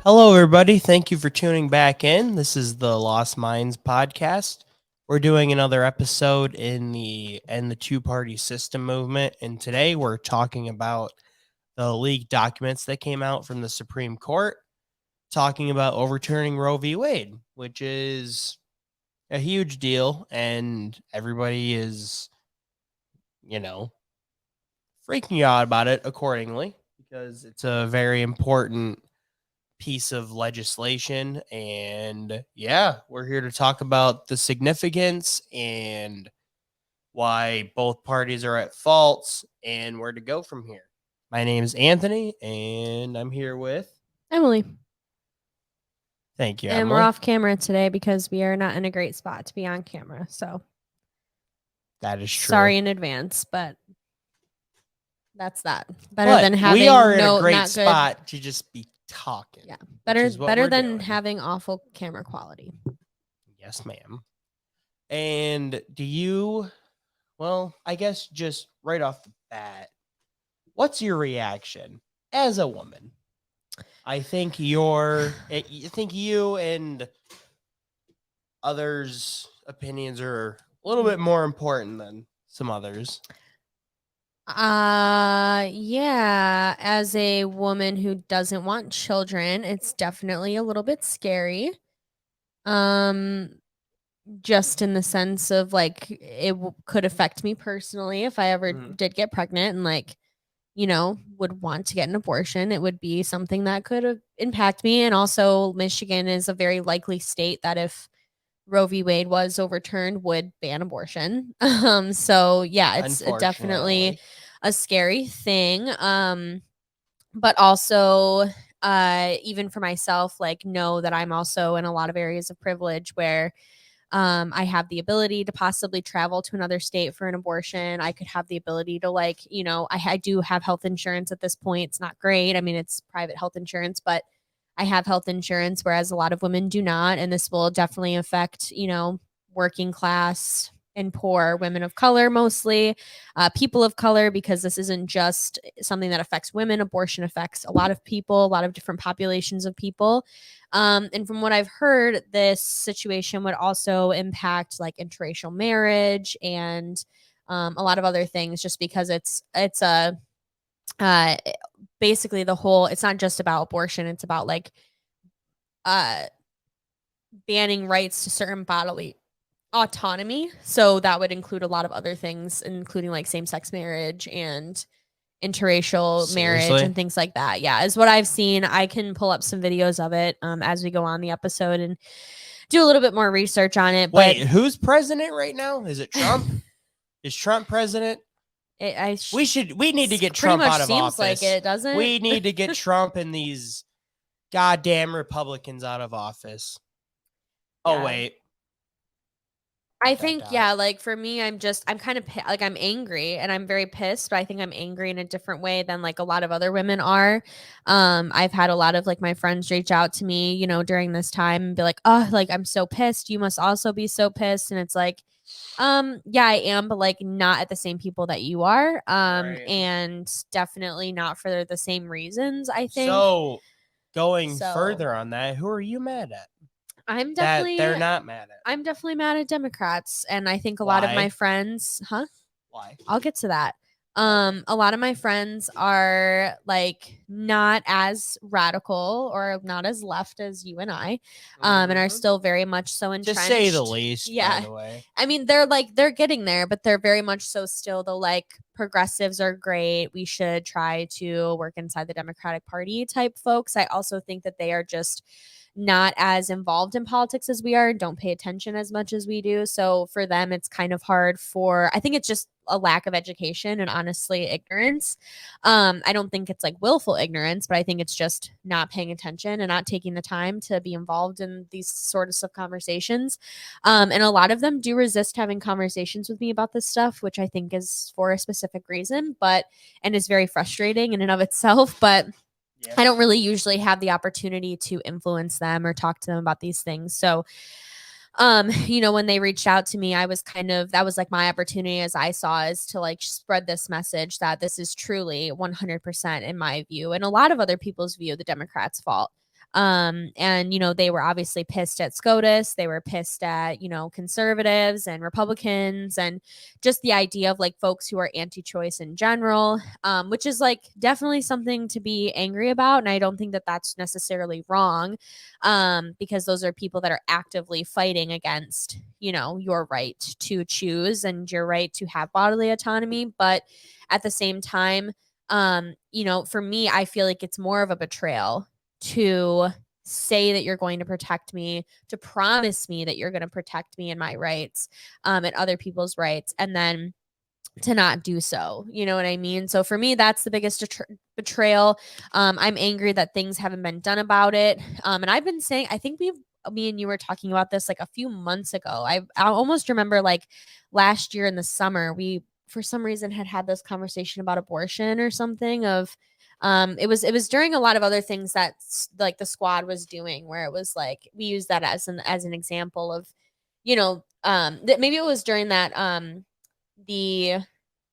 Hello, everybody. Thank you for tuning back in. This is the Lost Minds podcast. We're doing another episode in the two-party system movement, and today we're talking about the leaked documents that came out from the Supreme Court, talking about overturning Roe v. Wade, which is a huge deal, and everybody is, freaking out about it accordingly because it's a very important piece of legislation. And yeah, we're here to talk about the significance and why both parties are at fault and where to go from here. My name is Anthony, and I'm here with Emily. Thank you, And Emily. we're off camera today because we are not in a great spot to be on camera. So that is true. Sorry in advance, but that's that. Better than having we are in a great spot to just be talking. Yeah. Better than having awful camera quality. Yes, ma'am. And I guess just right off the bat, what's your reaction as a woman? I think you and others' opinions are a little bit more important than some others. Yeah, as a woman who doesn't want children, it's definitely a little bit scary. Just in the sense of like it could affect me personally if I ever did get pregnant and would want to get an abortion. It would be something that could impact me. And also Michigan is a very likely state that if Roe v. Wade was overturned would ban abortion. So yeah, it's definitely a scary thing. But also even for myself, know that I'm also in a lot of areas of privilege where I have the ability to possibly travel to another state for an abortion. I could have the ability to I do have health insurance at this point. It's not great. I mean, it's private health insurance, but I have health insurance, whereas a lot of women do not. And this will definitely affect, working class and poor women of color, mostly people of color, because this isn't just something that affects women. Abortion affects a lot of people, a lot of different populations of people. And from what I've heard, this situation would also impact interracial marriage and a lot of other things, just because it's a basically it's not just about abortion. It's about banning rights to certain bodily autonomy. So that would include a lot of other things, including same-sex marriage and interracial marriage and things like that. Yeah, is what I've seen. I can pull up some videos of it as we go on the episode and do a little bit more research on it. Wait, who's president right now? Is it Trump? Is Trump president? We need to get Trump out of office. Like it, doesn't we need to get Trump and these goddamn Republicans out of office. Yeah. Oh wait. I think, for me, I'm kind of I'm angry and I'm very pissed, but I think I'm angry in a different way than a lot of other women are. I've had a lot of my friends reach out to me, during this time and be like, oh, I'm so pissed. You must also be so pissed. And it's yeah, I am, but not at the same people that you are. Right. And definitely not for the same reasons, I think. So going further on that, who are you mad at? They're not mad at. I'm definitely mad at Democrats, and I think a lot of my friends, Why? I'll get to that. A lot of my friends are not as radical or not as left as you and I, and are still very much so entrenched. To say the least. Yeah. By the way. I mean, they're getting there, but they're very much so still the progressives are great. We should try to work inside the Democratic Party type folks. I also think that they are just not as involved in politics as we are, don't pay attention as much as we do. So for them, it's kind of hard I think it's just a lack of education and honestly ignorance. I don't think it's willful ignorance, but I think it's just not paying attention and not taking the time to be involved in these sorts of conversations. And a lot of them do resist having conversations with me about this stuff, which I think is for a specific reason, and is very frustrating in and of itself. But yeah. I don't really usually have the opportunity to influence them or talk to them about these things. So, when they reached out to me, I was that was my opportunity, as I saw, is to spread this message that this is truly 100% in my view and a lot of other people's view, the Democrats' fault. And, they were obviously pissed at Scotus. They were pissed at, conservatives and Republicans and just the idea of like folks who are anti-choice in general, which is like definitely something to be angry about. And I don't think that that's necessarily wrong, because those are people that are actively fighting against, your right to choose and your right to have bodily autonomy. But at the same time, for me, I feel like it's more of a betrayal to say that you're going to protect me, to promise me that you're going to protect me and my rights, and other people's rights, and then to not do so. You know what I mean? So for me, that's the biggest betrayal. I'm angry that things haven't been done about it. And I've been saying, I think me and you were talking about this like a few months ago. I almost remember like last year in the summer, we for some reason had this conversation about abortion or something of it was during a lot of other things that like the squad was doing, where it was like we used that as an example of, that maybe it was during that the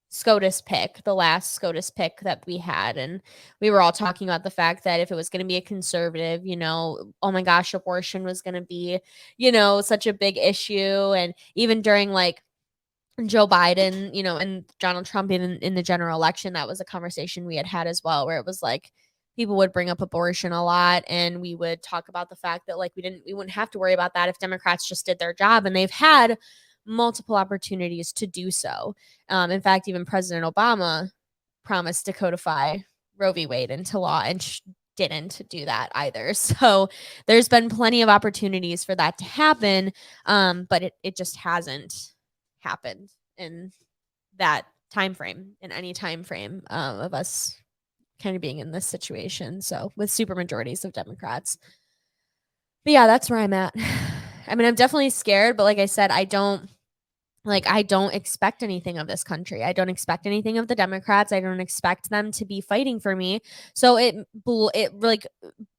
Scotus pick, the last Scotus pick that we had. And we were all talking about the fact that if it was going to be a conservative, oh my gosh, abortion was going to be, such a big issue. And even during like Joe Biden, and Donald Trump in the general election, that was a conversation we had as well, where it was like people would bring up abortion a lot, and we would talk about the fact that like we wouldn't have to worry about that if Democrats just did their job, and they've had multiple opportunities to do so. In fact, even President Obama promised to codify Roe v. Wade into law and didn't do that either. So there's been plenty of opportunities for that to happen, but it just hasn't happened in that time frame, in any time frame of us kind of being in this situation. So with super majorities of Democrats. But yeah, that's where I'm at. I mean, I'm definitely scared, but like I said, I don't expect anything of this country. I don't expect anything of the Democrats. I don't expect them to be fighting for me. So it like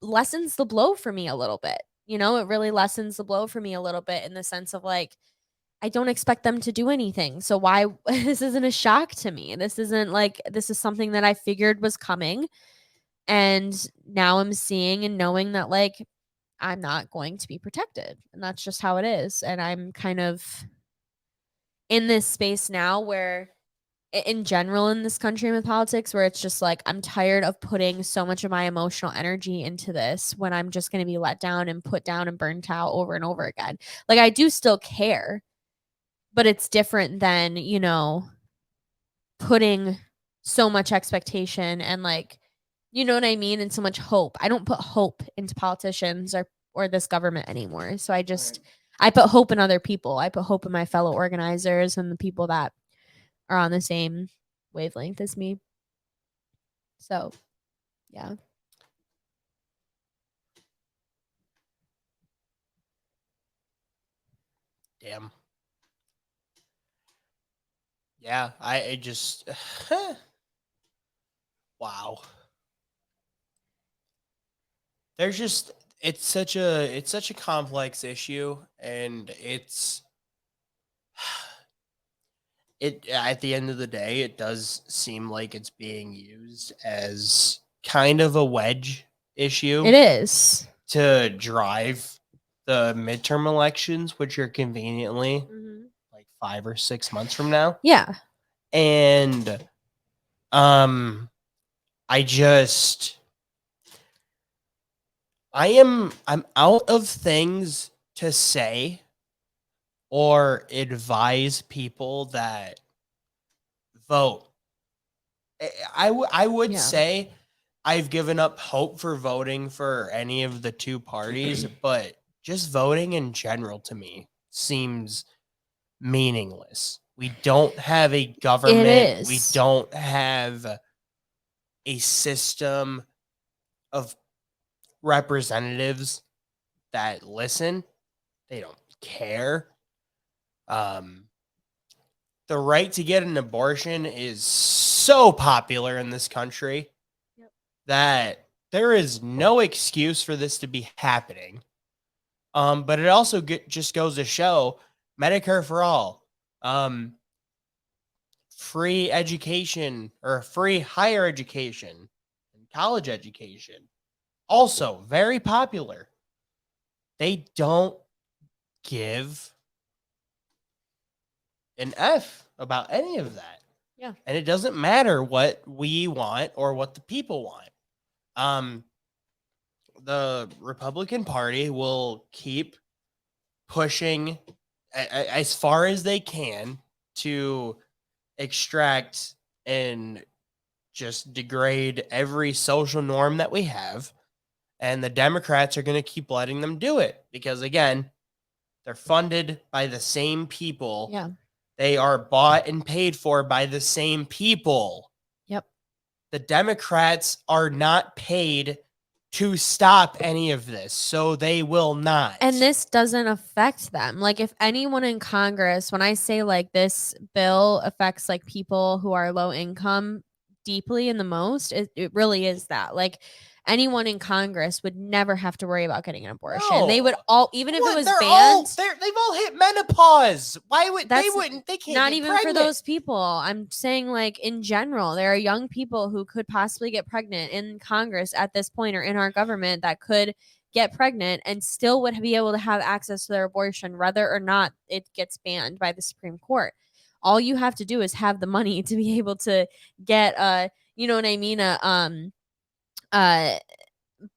lessens the blow for me a little bit. It really lessens the blow for me a little bit in the sense of like, I don't expect them to do anything. So why this isn't a shock to me. This isn't like this is something that I figured was coming. And now I'm seeing and knowing that like I'm not going to be protected. And that's just how it is. And I'm kind of in this space now where in general in this country with politics, where it's just like I'm tired of putting so much of my emotional energy into this when I'm just going to be let down and put down and burnt out over and over again. Like I do still care, but it's different than, putting so much expectation and like, you know what I mean? And so much hope. I don't put hope into politicians or this government anymore. So I put hope in other people. I put hope in my fellow organizers and the people that are on the same wavelength as me. So, yeah. Damn. Yeah, I just wow. There's just it's such a complex issue, and it at the end of the day it does seem like it's being used as kind of a wedge issue. It is to drive the midterm elections, which are conveniently like 5 or 6 months from now. Yeah. And I'm out of things to say or advise people that vote. I would say I've given up hope for voting for any of the two parties, but just voting in general to me seems meaningless. We don't have a government. We don't have a system of representatives that listen. They don't care. The right to get an abortion is so popular in this country that there is no excuse for this to be happening. But it also just goes to show Medicare for all, free education or free higher education and college education. also very popular. They don't give an F about any of that. Yeah. And it doesn't matter what we want or what the people want. The Republican Party will keep pushing as far as they can to extract and just degrade every social norm that we have. And the Democrats are going to keep letting them do it because, again, they're funded by the same people. Yeah. They are bought and paid for by the same people. Yep. The Democrats are not paid to stop any of this, so they will not. And this doesn't affect them. Like, if anyone in Congress, when I say like this bill affects like people who are low income deeply and the most, it really is that. Like, anyone in Congress would never have to worry about getting an abortion. No. They would all, even if it was They're banned. They've all hit menopause. Why would they wouldn't? They can't. Not get even pregnant. for those people. I'm saying, like, in general, there are young people who could possibly get pregnant in Congress at this point or in our government that could get pregnant and still would be able to have access to their abortion, whether or not it gets banned by the Supreme Court. All you have to do is have the money to be able to get you know what I mean,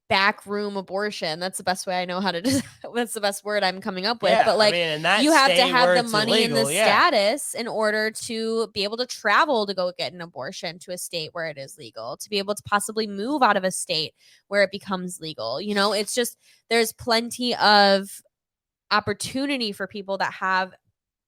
backroom abortion. That's the best way I know how to do. That's the best word I'm coming up with. Yeah, but like, I mean, in that you have to state have where the it's money and illegal, the yeah. status in order to be able to travel to go get an abortion to a state where it is legal, to be able to possibly move out of a state where it becomes legal. You know, it's just, there's plenty of opportunity for people that have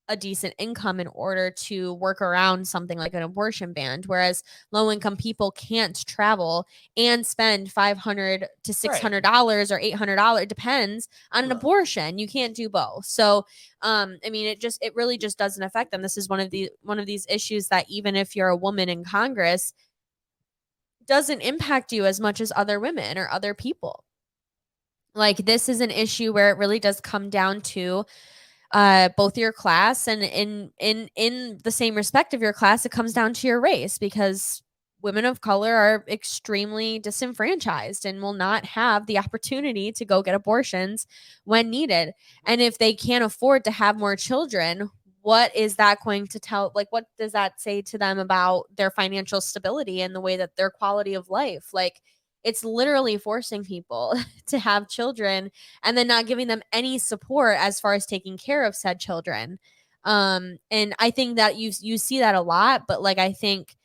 a decent income in order to work around something like an abortion ban, whereas low income people can't travel and spend $500 to $600 or $800, depends on an abortion. You can't do both. So I mean, it really just doesn't affect them. This is one of these issues that even if you're a woman in Congress, doesn't impact you as much as other women or other people. Like, this is an issue where it really does come down to both your class, and in the same respect of your class, it comes down to your race, because women of color are extremely disenfranchised and will not have the opportunity to go get abortions when needed. And if they can't afford to have more children, what is that going to tell? Like, what does that say to them about their financial stability and the way that their quality of life? Like, it's literally forcing people to have children and then not giving them any support as far as taking care of said children. And I think that you see that a lot, but like, I think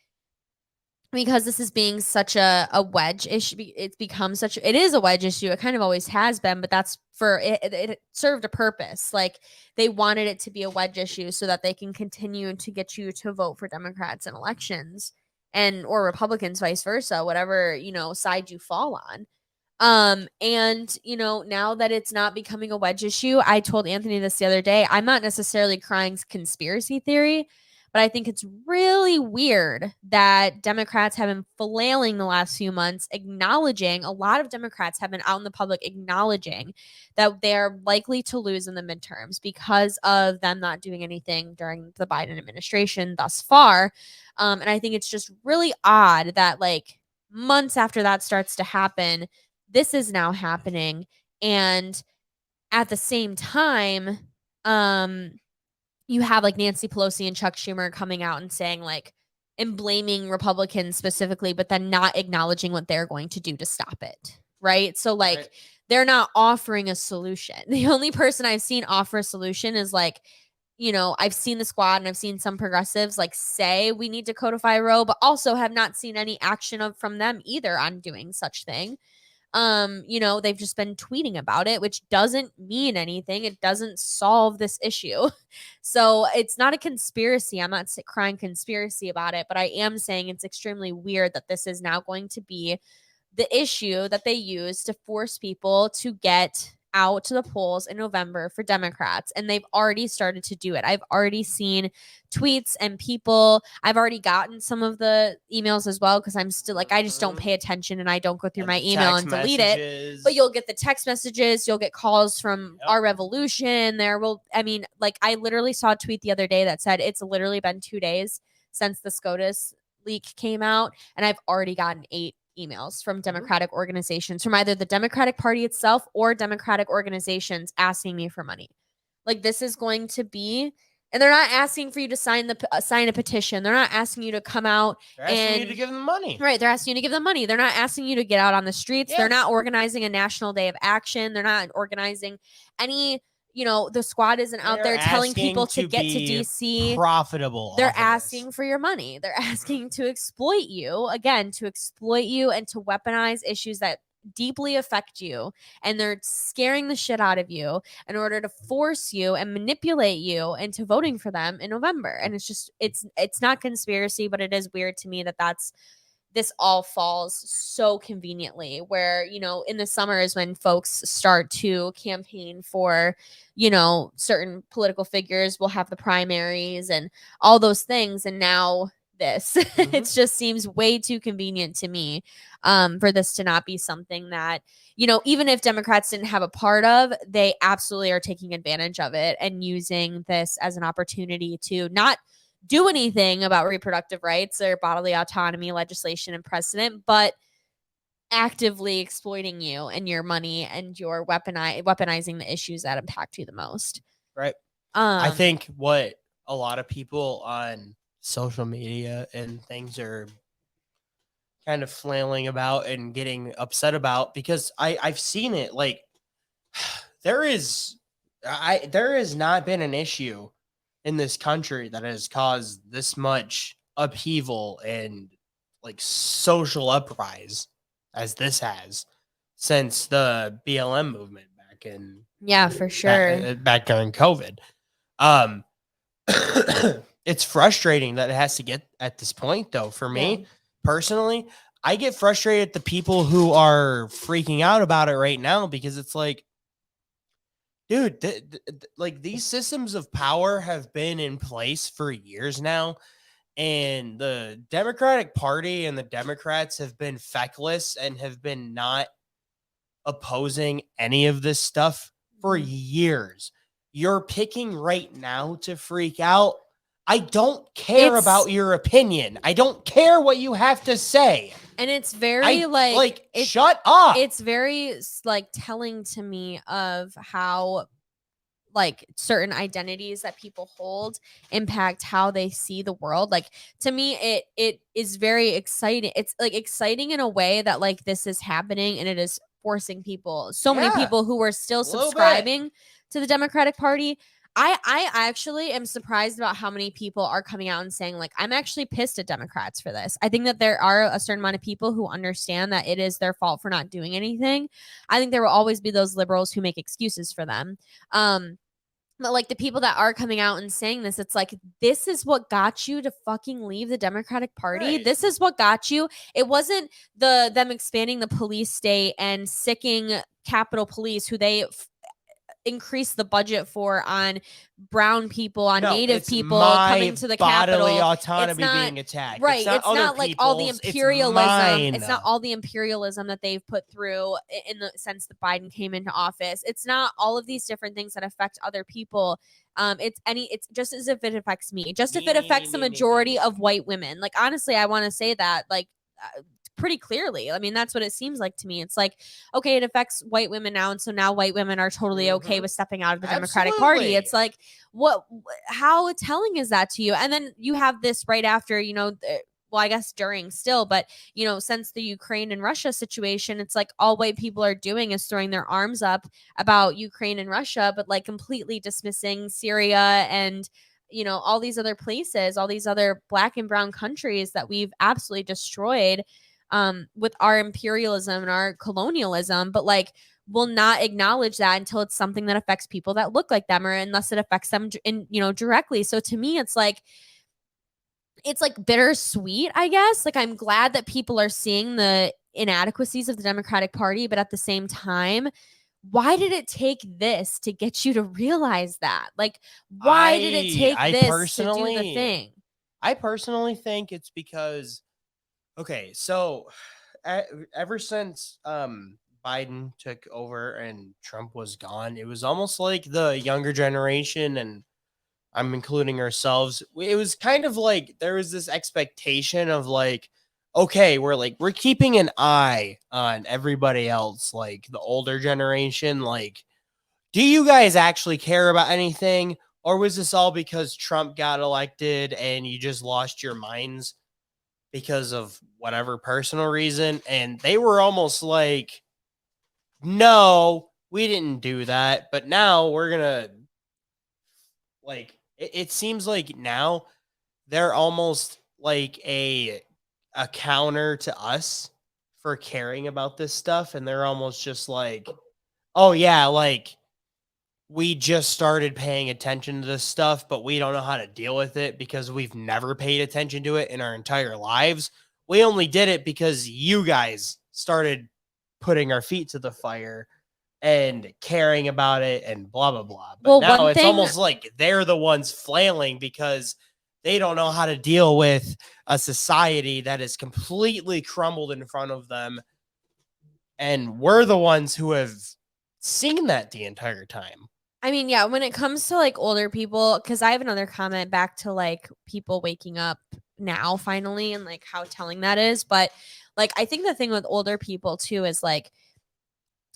because this is being such a wedge issue, it's become it is a wedge issue. It kind of always has been, but that's for it served a purpose. Like, they wanted it to be a wedge issue so that they can continue to get you to vote for Democrats in elections, and or Republicans, vice versa, whatever, you know, side you fall on. And you know, now that it's not becoming a wedge issue, I told Anthony this the other day, I'm not necessarily crying conspiracy theory, but I think it's really weird that Democrats have been flailing the last few months, acknowledging, a lot of Democrats have been out in the public acknowledging that they're likely to lose in the midterms because of them not doing anything during the Biden administration thus far. And I think it's just really odd that, like, months after that starts to happen, this is now happening. And at the same time, you have like Nancy Pelosi and Chuck Schumer coming out and saying, like, and blaming Republicans specifically, but then not acknowledging what they're going to do to stop it. Right. So, like, they're not offering a solution. The only person I've seen offer a solution is, like, you know, I've seen the Squad and I've seen some progressives like say we need to codify Roe, but also have not seen any action from them either on doing such thing. You know, they've just been tweeting about it, which doesn't mean anything. It doesn't solve this issue. So it's not a conspiracy. I'm not crying conspiracy about it, but I am saying it's extremely weird that this is now going to be the issue that they use to force people to get out to the polls in November for Democrats. And they've already started to do it. I've already seen tweets and people. I've already gotten some of the emails as well, because I'm still like, I just don't pay attention and I don't go through my email and delete it. But you'll get the text messages, you'll get calls from Our Revolution. I mean, like, I literally saw a tweet the other day that said it's literally been 2 days since the Scotus leak came out, and I've already gotten 8 emails from Democratic organizations, from either the Democratic Party itself or Democratic organizations asking me for money. Like, this is going to be, and they're not asking for you to sign a petition. They're not asking you to come out. They're asking you to give them money. Right. They're asking you to give them money. They're not asking you to get out on the streets. Yes. They're not organizing a national day of action. They're not organizing any, the squad isn't out there telling people to get to DC. Profitable. They're asking for your money. They're asking to exploit you, again, to exploit you and to weaponize issues that deeply affect you, and they're scaring the shit out of you in order to force you and manipulate you into voting for them in November. And it's just it's not conspiracy, but it is weird to me that this all falls so conveniently, where in the summer is when folks start to campaign for certain political figures. Will have the primaries and all those things, and now this it just seems way too convenient to me for this to not be something that even if Democrats didn't have a part of, they absolutely are taking advantage of it and using this as an opportunity to not do anything about reproductive rights or bodily autonomy legislation and precedent, but actively exploiting you and your money, and you're weaponizing the issues that impact you the most. Right. I think what a lot of people on social media and things are kind of flailing about and getting upset about, because I've seen it, like there has not been an issue in this country that has caused this much upheaval and like social uprise as this has since the BLM movement back in for sure back during COVID. It's frustrating that it has to get at this point, though. For me personally, I get frustrated at the people who are freaking out about it right now, because it's like, dude, like these systems of power have been in place for years now, and the Democratic Party and the Democrats have been feckless and have been not opposing any of this stuff for years. You're picking right now to freak out. I don't care about your opinion. I don't care what you have to say. And it's very shut up. It's very like telling to me of how like certain identities that people hold impact how they see the world. Like, to me, it is very exciting. It's like exciting in a way that like this is happening, and it is forcing people, many people who are still subscribing to the Democratic Party. I actually am surprised about how many people are coming out and saying, like, I'm actually pissed at Democrats for this. I think that there are a certain amount of people who understand that it is their fault for not doing anything. I think there will always be those liberals who make excuses for them. But like the people that are coming out and saying this, it's like, this is what got you to fucking leave the Democratic Party. Right. This is what got you. It wasn't them expanding the police state and sicking Capitol Police, who they increase the budget for on brown people, on Native people coming to the Capitol. Bodily autonomy being attacked. Right. It's not like all the imperialism. It's not all the imperialism that they've put through in the sense that Biden came into office. It's not all of these different things that affect other people. It's just as if it affects me. Just if it affects the majority of white women. Like, honestly, I want to say that, like, pretty clearly. I mean, that's what it seems like to me. It's like, okay, it affects white women now, and so now white women are totally okay with stepping out of the Democratic Party. It's like, how telling is that to you? And then you have this right after, I guess during still, but since the Ukraine and Russia situation, it's like all white people are doing is throwing their arms up about Ukraine and Russia, but like completely dismissing Syria and all these other places, all these other black and brown countries that we've absolutely destroyed with our imperialism and our colonialism, but like will not acknowledge that until it's something that affects people that look like them, or unless it affects them directly. So to me, it's like bittersweet, I guess. Like, I'm glad that people are seeing the inadequacies of the Democratic Party, but at the same time, why did it take this to get you to realize that? Like, why did it take this to do the thing? I personally think it's because, okay, so ever since Biden took over and Trump was gone, it was almost like the younger generation, and I'm including ourselves, it was kind of like there was this expectation of like, okay, we're keeping an eye on everybody else, like the older generation. Like, do you guys actually care about anything? Or was this all because Trump got elected and you just lost your minds because of whatever personal reason? And they were almost like, no, we didn't do that. But now we're going to, like, it seems like now they're almost like a counter to us for caring about this stuff. And they're almost just like, oh, yeah, like, we just started paying attention to this stuff, but we don't know how to deal with it because we've never paid attention to it in our entire lives. We only did it because you guys started putting our feet to the fire and caring about it and blah, blah, blah. But Well, now one it's thing almost like they're the ones flailing because they don't know how to deal with a society that is completely crumbled in front of them. And we're the ones who have seen that the entire time. I mean, yeah, when it comes to like older people, because I have another comment back to like people waking up now finally and like how telling that is. But like, I think the thing with older people too is like,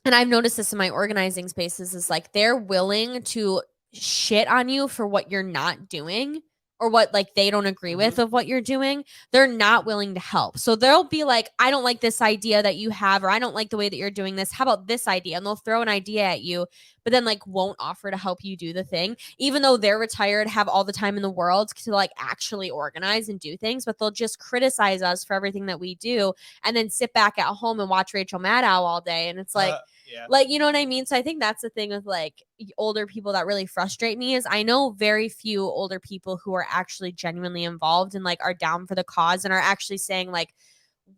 and I've noticed this in my organizing spaces, is like they're willing to shit on you for what you're not doing or what like they don't agree with of what you're doing. They're not willing to help. So they'll be like, I don't like this idea that you have, or I don't like the way that you're doing this. How about this idea? And they'll throw an idea at you, but then like won't offer to help you do the thing, even though they're retired, have all the time in the world to like actually organize and do things, but they'll just criticize us for everything that we do and then sit back at home and watch Rachel Maddow all day. And it's like, yeah. Like, you know what I mean? So I think that's the thing with like older people that really frustrate me is I know very few older people who are actually genuinely involved and like are down for the cause and are actually saying like,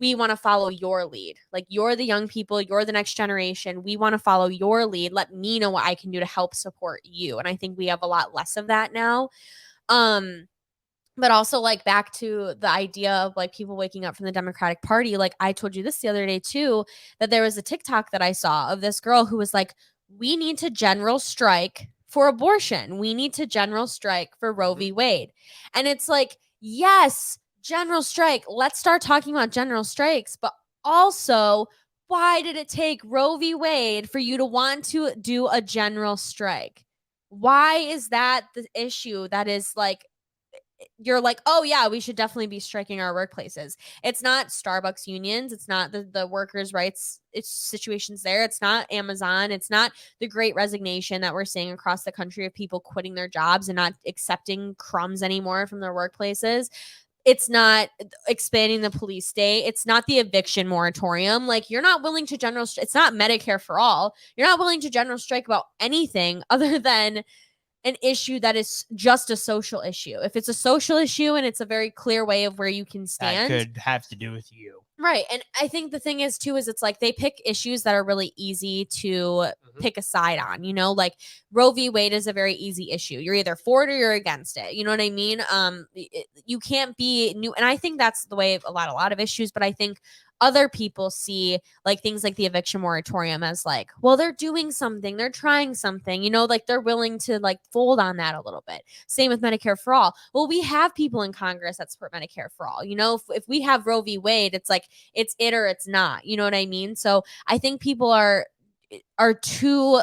we want to follow your lead. Like you're the young people, you're the next generation. We want to follow your lead. Let me know what I can do to help support you. And I think we have a lot less of that now. But also like back to the idea of like people waking up from the Democratic Party. Like I told you this the other day too, that there was a TikTok that I saw of this girl who was like, we need to general strike for abortion. We need to general strike for Roe v. Wade. And it's like, yes, general strike. Let's start talking about general strikes. But also, why did it take Roe v. Wade for you to want to do a general strike? Why is that the issue that is like, you're like, oh yeah, we should definitely be striking our workplaces. It's not Starbucks unions. It's not the workers' rights situations there. It's not Amazon. It's not the great resignation that we're seeing across the country of people quitting their jobs and not accepting crumbs anymore from their workplaces. It's not expanding the police state. It's not the eviction moratorium. Like you're not willing to general. It's not Medicare for all. You're not willing to general strike about anything other than an issue that is just a social issue. If it's a social issue and it's a very clear way of where you can stand, that could have to do with you. Right. And I think the thing is too is it's like they pick issues that are really easy to pick a side on, you know, like Roe v. Wade is a very easy issue. You're either for it or you're against it. You know what I mean? You can't be new, and I think that's the way of a lot of issues, but I think other people see like things like the eviction moratorium as like, well, they're doing something, they're trying something, you know, like they're willing to like fold on that a little bit. Same with Medicare for all. Well, we have people in Congress that support Medicare for all. You know, if we have Roe v. Wade, it's like it's it or it's not. You know what I mean? So I think people are too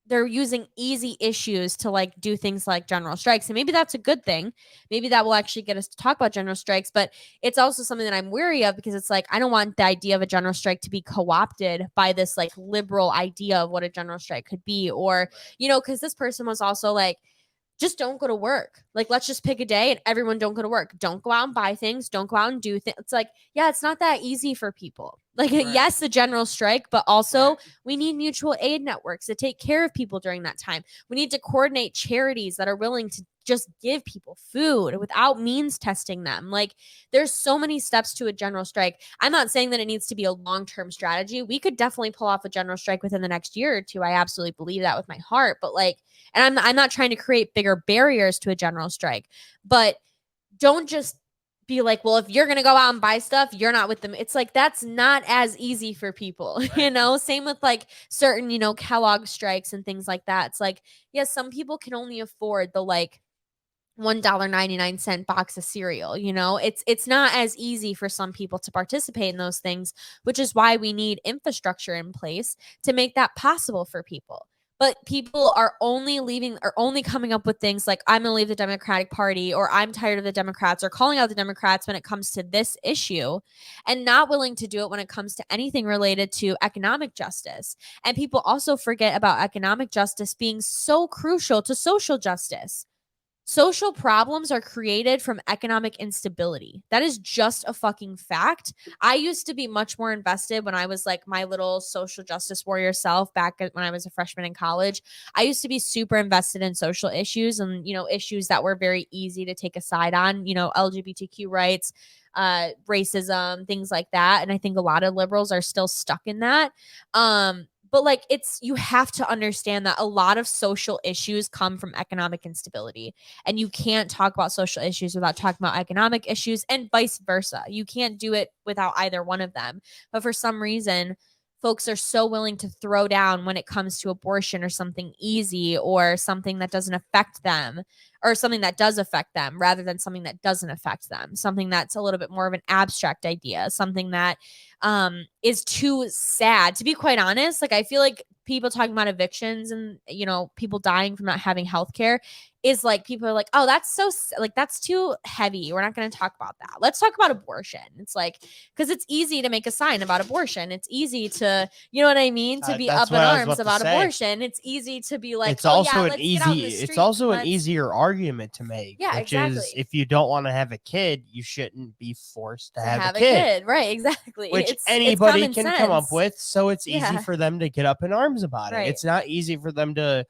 they're using easy issues to like do things like general strikes. And maybe that's a good thing. Maybe that will actually get us to talk about general strikes, but it's also something that I'm wary of because it's like, I don't want the idea of a general strike to be co-opted by this like liberal idea of what a general strike could be. Or, you know, because this person was also like, just don't go to work. Like, let's just pick a day and everyone don't go to work. Don't go out and buy things. Don't go out and do things. It's like, yeah, it's not that easy for people. Like, yes, the general strike, but also we need mutual aid networks to take care of people during that time. We need to coordinate charities that are willing to just give people food without means testing them. Like, there's so many steps to a general strike. I'm not saying that it needs to be a long-term strategy. We could definitely pull off a general strike within the next year or two. I absolutely believe that with my heart. But like, and I'm not trying to create bigger barriers to a general strike, but don't just be like, well, if you're going to go out and buy stuff, you're not with them. It's like, that's not as easy for people, you know, same with like certain, you know, Kellogg strikes and things like that. It's like, yes, some people can only afford the like $1.99 box of cereal. You know, it's not as easy for some people to participate in those things, which is why we need infrastructure in place to make that possible for people. But people are only coming up with things like, I'm going to leave the Democratic Party, or I'm tired of the Democrats, or calling out the Democrats when it comes to this issue, and not willing to do it when it comes to anything related to economic justice. And people also forget about economic justice being so crucial to social justice. Social problems are created from economic instability. That is just a fucking fact. I used to be much more invested when I was like my little social justice warrior self back when I was a freshman in college. I used to be super invested in social issues and, you know, issues that were very easy to take a side on, you know, LGBTQ rights, racism, things like that. And I think a lot of liberals are still stuck in that. But like, you have to understand that a lot of social issues come from economic instability, and you can't talk about social issues without talking about economic issues, and vice versa. You can't do it without either one of them. But for some reason, folks are so willing to throw down when it comes to abortion or something easy or something that doesn't affect them, or something that does affect them rather than something that doesn't affect them, something that's a little bit more of an abstract idea, something that is too sad. To be quite honest, like, I feel like people talking about evictions and, you know, people dying from not having health care is like, people are like, oh, that's so, like, that's too heavy. We're not going to talk about that. Let's talk about abortion. It's like, because it's easy to make a sign about abortion. It's easy to, you know what I mean? To be up in arms about abortion. It's easy to be like, it's also let's get out in the street. It's also an easier argument to make. Yeah, which is, if you don't want to have a kid, you shouldn't be forced to have a kid. Right, exactly. Which anybody can sense. come up with. So it's easy for them to get up in arms about it. It's not easy for them to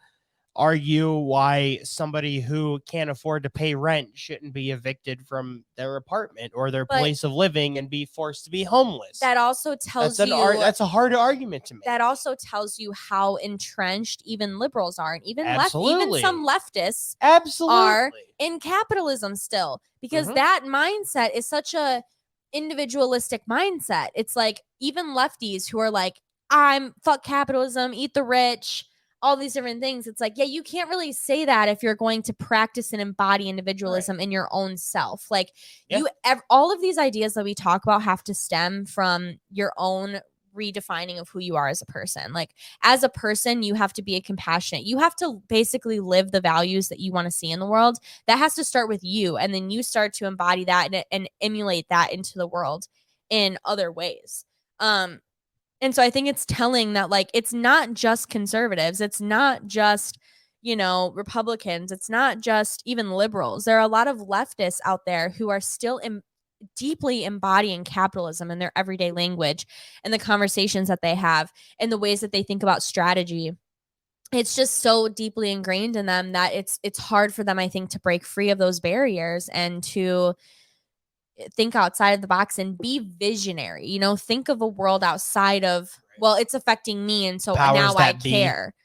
argue why somebody who can't afford to pay rent shouldn't be evicted from their apartment or their place of living and be forced to be homeless. That also tells that's a hard argument to make. That also tells you how entrenched even liberals are, and even even some leftists are in capitalism still, because that mindset is such a individualistic mindset. It's like, even lefties who are like, I'm fuck capitalism, eat the rich, all these different things. It's like, yeah, you can't really say that if you're going to practice and embody individualism in your own self. Like, all of these ideas that we talk about have to stem from your own redefining of who you are as a person. Like, as a person, you have to be compassionate. You have to basically live the values that you want to see in the world. That has to start with you, and then you start to embody that and emulate that into the world in other ways. And so I think it's telling that, like, it's not just conservatives. It's not just, you know, Republicans. It's not just even liberals. There are a lot of leftists out there who are still deeply embodying capitalism in their everyday language and the conversations that they have and the ways that they think about strategy. It's just so deeply ingrained in them that it's hard for them, I think, to break free of those barriers and to think outside of the box and be visionary. You know, think of a world outside of, well, it's affecting me, and so now I care.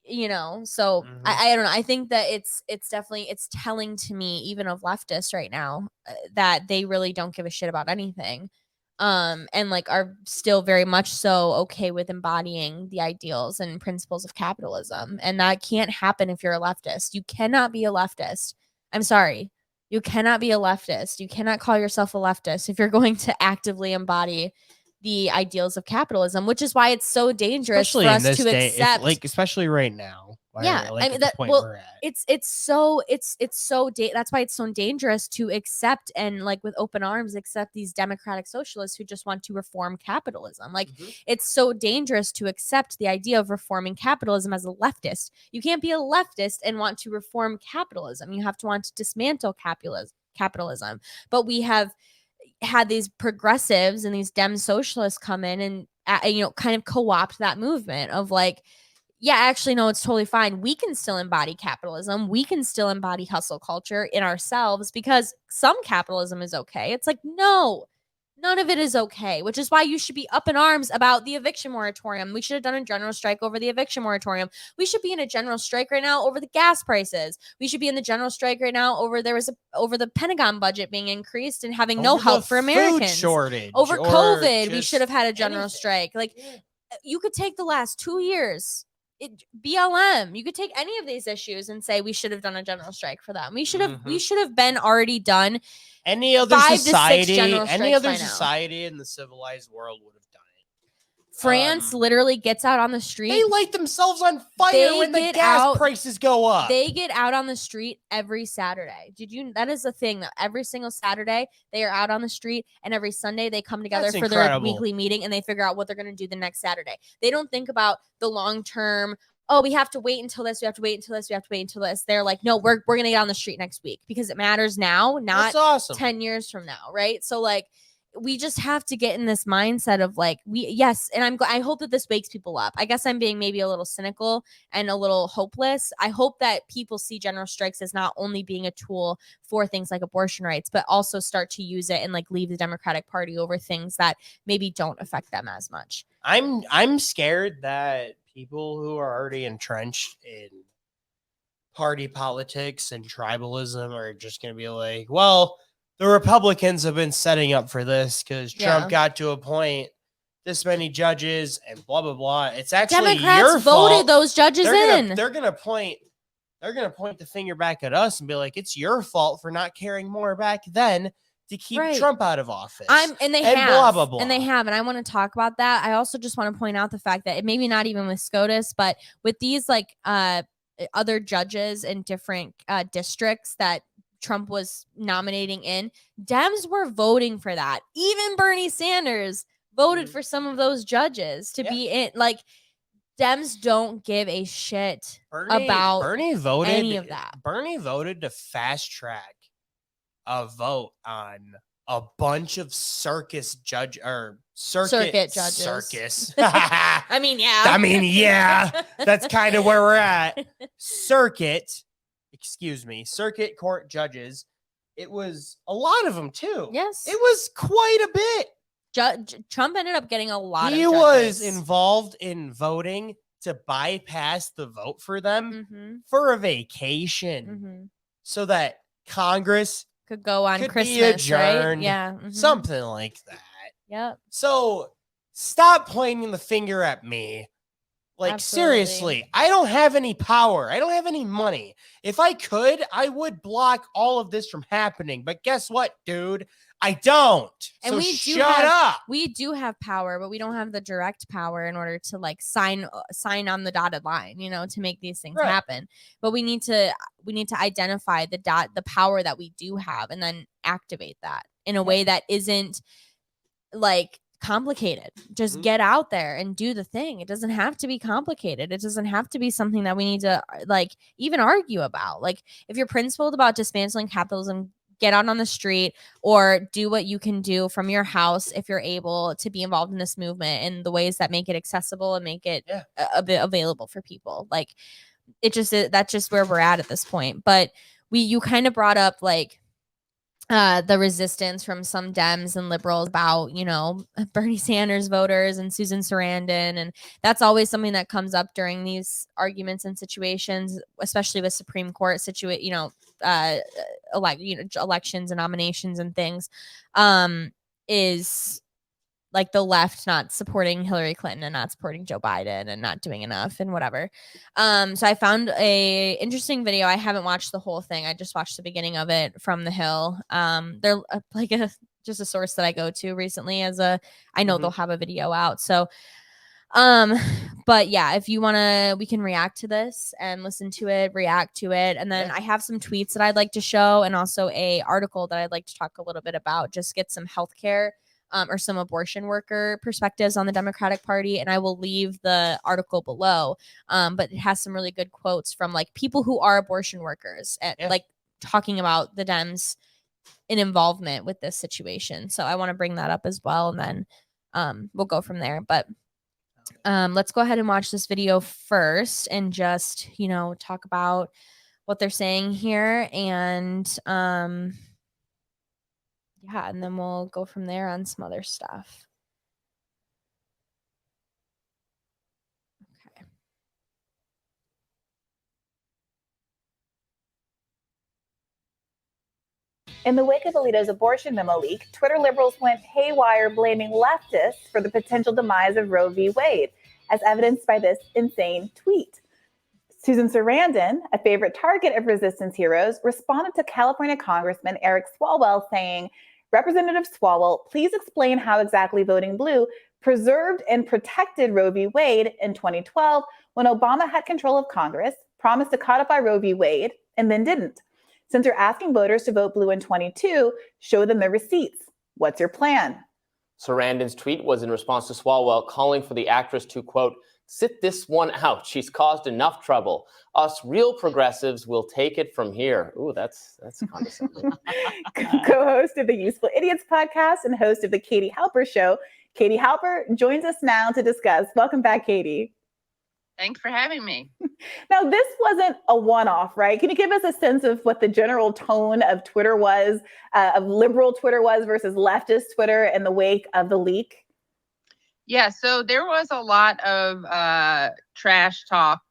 You know, so I don't know. I think that it's definitely, it's telling to me, even of leftists right now, that they really don't give a shit about anything, and like are still very much so okay with embodying the ideals and principles of capitalism. And that can't happen if you're a leftist. You cannot be a leftist. I'm sorry. You cannot be a leftist. You cannot call yourself a leftist if you're going to actively embody the ideals of capitalism, which is why it's so dangerous for us to accept. Like, especially right now. Yeah, I mean, that's why it's so dangerous to accept, and like with open arms accept these democratic socialists who just want to reform capitalism. Like, it's so dangerous to accept the idea of reforming capitalism as a leftist. You can't be a leftist and want to reform capitalism. You have to want to dismantle capitalism. But we have had these progressives and these Dem socialists come in and, you know, kind of co-opt that movement of like, yeah, actually, no, it's totally fine. We can still embody capitalism. We can still embody hustle culture in ourselves, because some capitalism is okay. It's like, no, none of it is okay, which is why you should be up in arms about the eviction moratorium. We should have done a general strike over the eviction moratorium. We should be in a general strike right now over the gas prices. We should be in the general strike right now over the Pentagon budget being increased and having no help for Americans. Food shortage. Over COVID, we should have had a general strike. Like, you could take the last 2 years BLM. You could take any of these issues and say we should have done a general strike for them. We should have been already done. Any other 5 to 6 society, general any strikes other by now. society in the civilized world would have done it. France literally gets out on the street. They light themselves on fire when the gas prices go up. They get out on the street every Saturday. That is the thing, that every single Saturday they are out on the street, and every Sunday they come together for their weekly meeting and they figure out what they're going to do the next Saturday. They don't think about the long term. Oh, we have to wait until this. We have to wait until this. We have to wait until this. They're like, no, we're going to get on the street next week because it matters now, not 10 years from now, right? So like, we just have to get in this mindset of like, and I hope that this wakes people up. I guess I'm being maybe a little cynical and a little hopeless. I hope that people see general strikes as not only being a tool for things like abortion rights, but also start to use it and like leave the Democratic Party over things that maybe don't affect them as much. I'm scared that people who are already entrenched in party politics and tribalism are just going to be like, well, the Republicans have been setting up for this because Trump got to appoint this many judges and blah, blah, blah. It's actually Democrats your fault. Voted those judges in. They're going to point the finger back at us and be like, it's your fault for not caring more back then to keep Trump out of office. And they have. Blah, blah, blah. And they have. And I want to talk about that. I also just want to point out the fact that it maybe not even with Scotus, but with these like other judges in different districts that Trump was nominating in, Dems were voting for that. Even Bernie Sanders voted for some of those judges to be in. Like, Dems don't give a shit about any of that. Bernie voted to fast track a vote on a bunch of circuit judges. I mean, yeah. That's kind of where we're at. Circuit court judges. It was a lot of them too. Yes, it was quite a bit. Trump ended up getting a lot. He was involved in voting to bypass the vote for them for a vacation, so that Congress could go on Christmas, be adjourned, right? Yeah, something like that. Yep. So stop pointing the finger at me. Like, seriously, I don't have any power. I don't have any money. If I could, I would block all of this from happening. But guess what, dude? I don't. And so shut up. We do have power, but we don't have the direct power in order to like sign on the dotted line, to make these things happen. But we need to identify the power that we do have and then activate that in a way that isn't like complicated. Just get out there and do the thing. It doesn't have to be complicated. It doesn't have to be something that we need to like even argue about. Like, if you're principled about dismantling capitalism, get out on the street or do what you can do from your house if you're able to be involved in this movement in the ways that make it accessible and make it a bit available for people. Like, that's just where we're at this point. But you kind of brought up like the resistance from some Dems and liberals about, Bernie Sanders voters and Susan Sarandon. And that's always something that comes up during these arguments and situations, especially with Supreme Court elections and nominations and things, is like the left not supporting Hillary Clinton and not supporting Joe Biden and not doing enough and whatever. So I found a interesting video. I haven't watched the whole thing. I just watched the beginning of it from The Hill. They're like just a source that I go to recently I know they'll have a video out. So, but yeah, if you want to, we can react to this and listen to it, react to it. And then I have some tweets that I'd like to show and also a article that I'd like to talk a little bit about, just get some healthcare or some abortion worker perspectives on the Democratic Party. And I will leave the article below. But it has some really good quotes from like people who are abortion workers and like talking about the Dems in involvement with this situation. So I want to bring that up as well. And then we'll go from there. But let's go ahead and watch this video first and just, talk about what they're saying here. And and then we'll go from there on some other stuff. Okay. In the wake of Alito's abortion memo leak, Twitter liberals went haywire blaming leftists for the potential demise of Roe v. Wade. as evidenced by this insane tweet. Susan Sarandon, a favorite target of resistance heroes, responded to California Congressman Eric Swalwell saying, Representative Swalwell, please explain how exactly voting blue preserved and protected Roe v. Wade in 2012 when Obama had control of Congress, promised to codify Roe v. Wade, and then didn't. Since you're asking voters to vote blue in 22, show them the receipts. What's your plan? Sarandon's tweet was in response to Swalwell calling for the actress to, quote, sit this one out. She's caused enough trouble. Us real progressives will take it from here. Ooh, that's condescending. Co-host of the Useful Idiots podcast and host of the Katie Halper Show, Katie Halper joins us now to discuss. Welcome back, Katie. Thanks for having me. Now, this wasn't a one-off, right? Can you give us a sense of what the general tone of Twitter was, of liberal Twitter was versus leftist Twitter in the wake of the leak? Yeah, so there was a lot of trash talk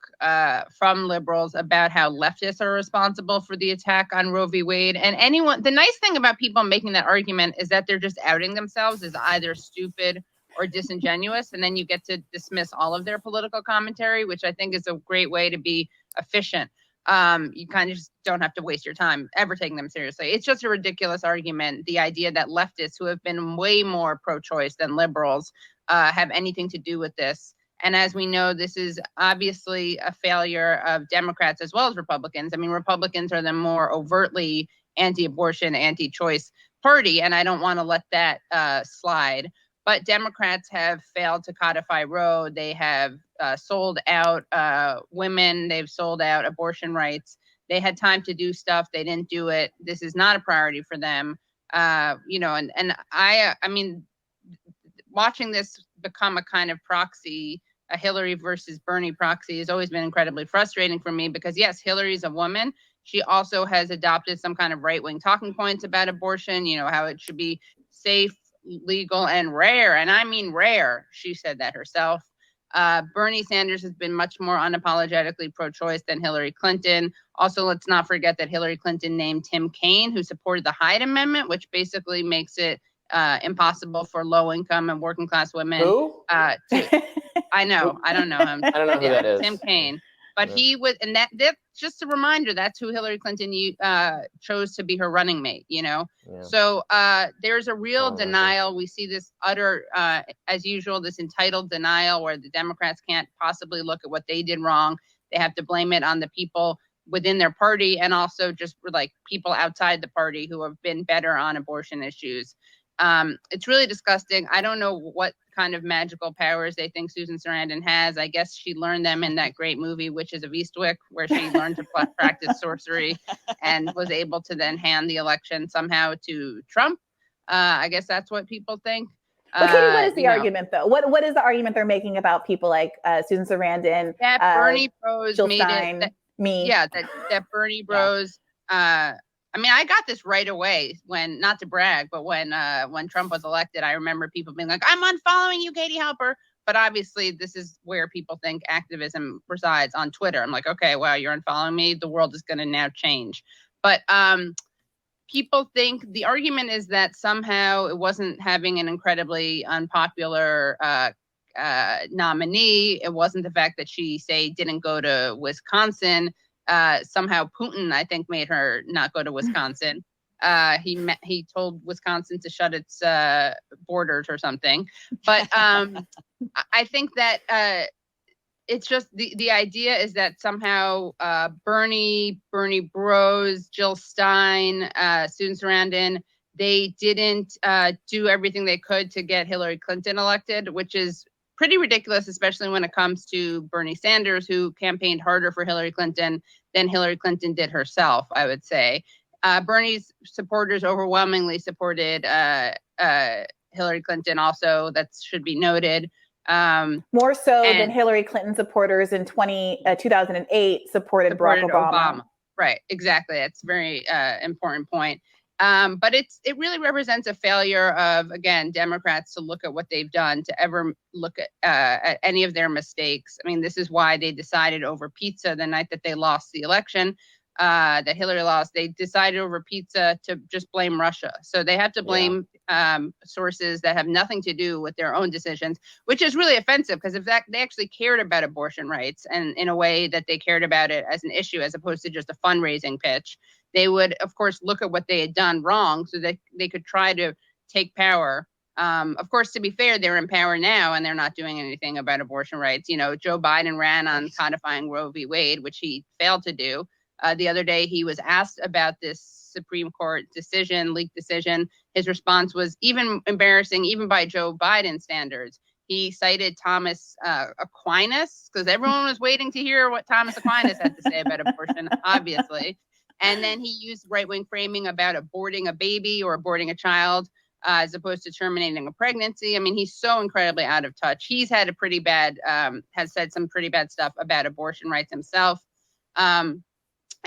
from liberals about how leftists are responsible for the attack on Roe v. Wade. And the nice thing about people making that argument is that they're just outing themselves as either stupid or disingenuous, and then you get to dismiss all of their political commentary, which I think is a great way to be efficient. You kind of just don't have to waste your time ever taking them seriously. It's just a ridiculous argument, the idea that leftists who have been way more pro-choice than liberals have anything to do with this. And as we know, this is obviously a failure of Democrats as well as Republicans. I mean, Republicans are the more overtly anti-abortion, anti-choice party, and I don't want to let that slide. But Democrats have failed to codify Roe. They have sold out women. They've sold out abortion rights. They had time to do stuff. They didn't do it. This is not a priority for them. I mean, watching this become a kind of proxy, a Hillary versus Bernie proxy, has always been incredibly frustrating for me because, yes, Hillary's a woman. She also has adopted some kind of right-wing talking points about abortion, how it should be safe, legal, and rare. And I mean rare. She said that herself. Bernie Sanders has been much more unapologetically pro-choice than Hillary Clinton. Also, let's not forget that Hillary Clinton named Tim Kaine, who supported the Hyde Amendment, which basically makes it impossible for low-income and working-class women. Who? I know. I don't know him. I don't know who that is. Tim Kaine. But he was, and that's just a reminder, that's who Hillary Clinton chose to be her running mate, Yeah. So there's a real denial. We see this utter, as usual, this entitled denial where the Democrats can't possibly look at what they did wrong. They have to blame it on the people within their party and also just like people outside the party who have been better on abortion issues. It's really disgusting. I don't know what kind of magical powers they think Susan Sarandon has. I guess she learned them in that great movie, Witches of Eastwick, where she learned to practice sorcery and was able to then hand the election somehow to Trump. I guess that's what people think. But Katie, what is the argument, though? What is the argument they're making about people like Susan Sarandon, that Bernie bros Jill made Stein, it? Me. Yeah, that Bernie bros. I mean, I got this right away when, not to brag, but when Trump was elected, I remember people being like, I'm unfollowing you, Katie Halper. But obviously, this is where people think activism resides, on Twitter. I'm like, okay, wow, you're unfollowing me. The world is going to now change. But people think the argument is that somehow it wasn't having an incredibly unpopular nominee. It wasn't the fact that she, say, didn't go to Wisconsin. Somehow Putin, I think, made her not go to Wisconsin. He told Wisconsin to shut its borders or something. But I think that it's just the idea is that somehow Bernie bros, Jill Stein, Susan Sarandon, they didn't do everything they could to get Hillary Clinton elected, which is pretty ridiculous, especially when it comes to Bernie Sanders, who campaigned harder for Hillary Clinton than Hillary Clinton did herself, I would say. Bernie's supporters overwhelmingly supported Hillary Clinton also. That should be noted. More so than Hillary Clinton supporters in 2008 supported Barack Obama. Right, exactly. That's a very important point. But it really represents a failure of, again, Democrats to look at what they've done, to ever look at any of their mistakes. I mean, this is why they decided over pizza the night that they lost the election. that Hillary lost, they decided over pizza to just blame Russia. So they have to blame sources that have nothing to do with their own decisions, which is really offensive, because if they actually cared about abortion rights and in a way that they cared about it as an issue as opposed to just a fundraising pitch, they would, of course, look at what they had done wrong so that they could try to take power. Of course, to be fair, they're in power now and they're not doing anything about abortion rights. You know, Joe Biden ran on codifying Roe v. Wade, which he failed to do. The other day, he was asked about this Supreme Court decision, leaked decision. His response was even embarrassing, even by Joe Biden standards. He cited Thomas Aquinas, because everyone was waiting to hear what Thomas Aquinas had to say about abortion, obviously. And then he used right-wing framing about aborting a baby or aborting a child as opposed to terminating a pregnancy. I mean, he's so incredibly out of touch. He's had a pretty bad, has said some pretty bad stuff about abortion rights himself.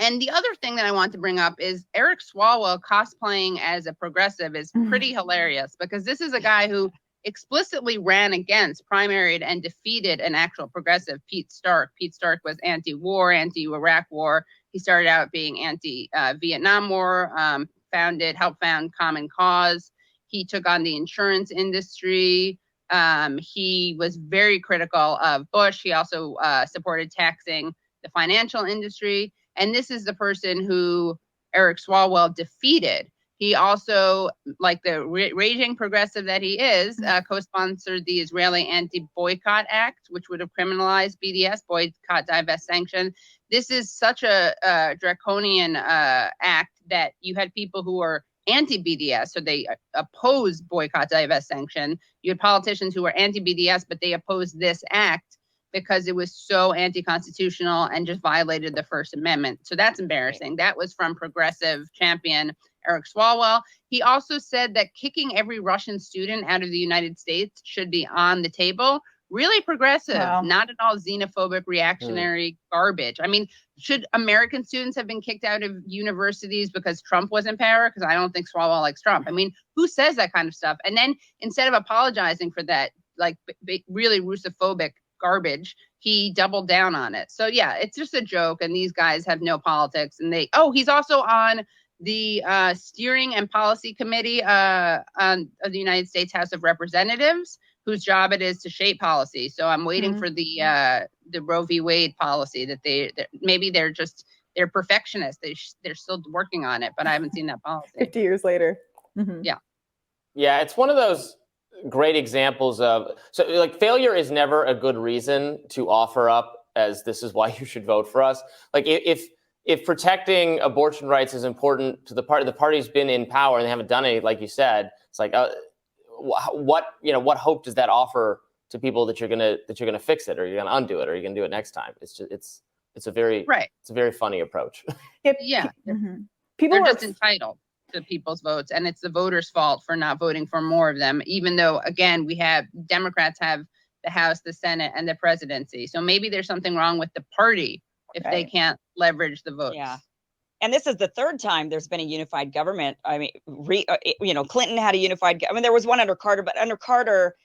And the other thing that I want to bring up is Eric Swalwell cosplaying as a progressive is pretty hilarious, because this is a guy who explicitly ran against, primaried, and defeated an actual progressive, Pete Stark. Pete Stark was anti-war, anti-Iraq war. He started out being anti-Vietnam War, helped found Common Cause. He took on the insurance industry. He was very critical of Bush. He also supported taxing the financial industry. And this is the person who Eric Swalwell defeated. He also, like the raging progressive that he is, co-sponsored the Israeli Anti-Boycott Act, which would have criminalized BDS, boycott, divest, sanction. This is such a draconian act that you had people who were anti-BDS, so they opposed boycott, divest, sanction. You had politicians who were anti-BDS, but they opposed this act because it was so anti-constitutional and just violated the First Amendment. So that's embarrassing. That was from progressive champion Eric Swalwell. He also said that kicking every Russian student out of the United States should be on the table. Really progressive, not at all xenophobic, reactionary garbage. I mean, should American students have been kicked out of universities because Trump was in power? Because I don't think Swalwell likes Trump. I mean, who says that kind of stuff? And then instead of apologizing for that, like really Russophobic garbage, he doubled down on it. So yeah, it's just a joke, and these guys have no politics. And he's also on the steering and policy committee of the United States House of Representatives, whose job it is to shape policy. So I'm waiting for the Roe v. Wade policy that they're perfectionists. They're still working on it, but I haven't seen that policy. 50 years later. Yeah, it's one of those great examples of, so like, failure is never a good reason to offer up as this is why you should vote for us. Like if protecting abortion rights is important to the party's been in power and they haven't done it, like you said, it's like what hope does that offer to people that you're gonna fix it, or you're gonna undo it, or you're gonna do it next time? It's just it's a very funny approach. Yeah. People are just entitled to people's votes, and it's the voters' fault for not voting for more of them, even though, again, Democrats have the House, the Senate, and the presidency. So maybe there's something wrong with the party if they can't leverage the votes. Yeah. And this is the third time there's been a unified government. I mean, Clinton had a unified, there was one under Carter, but under Carter,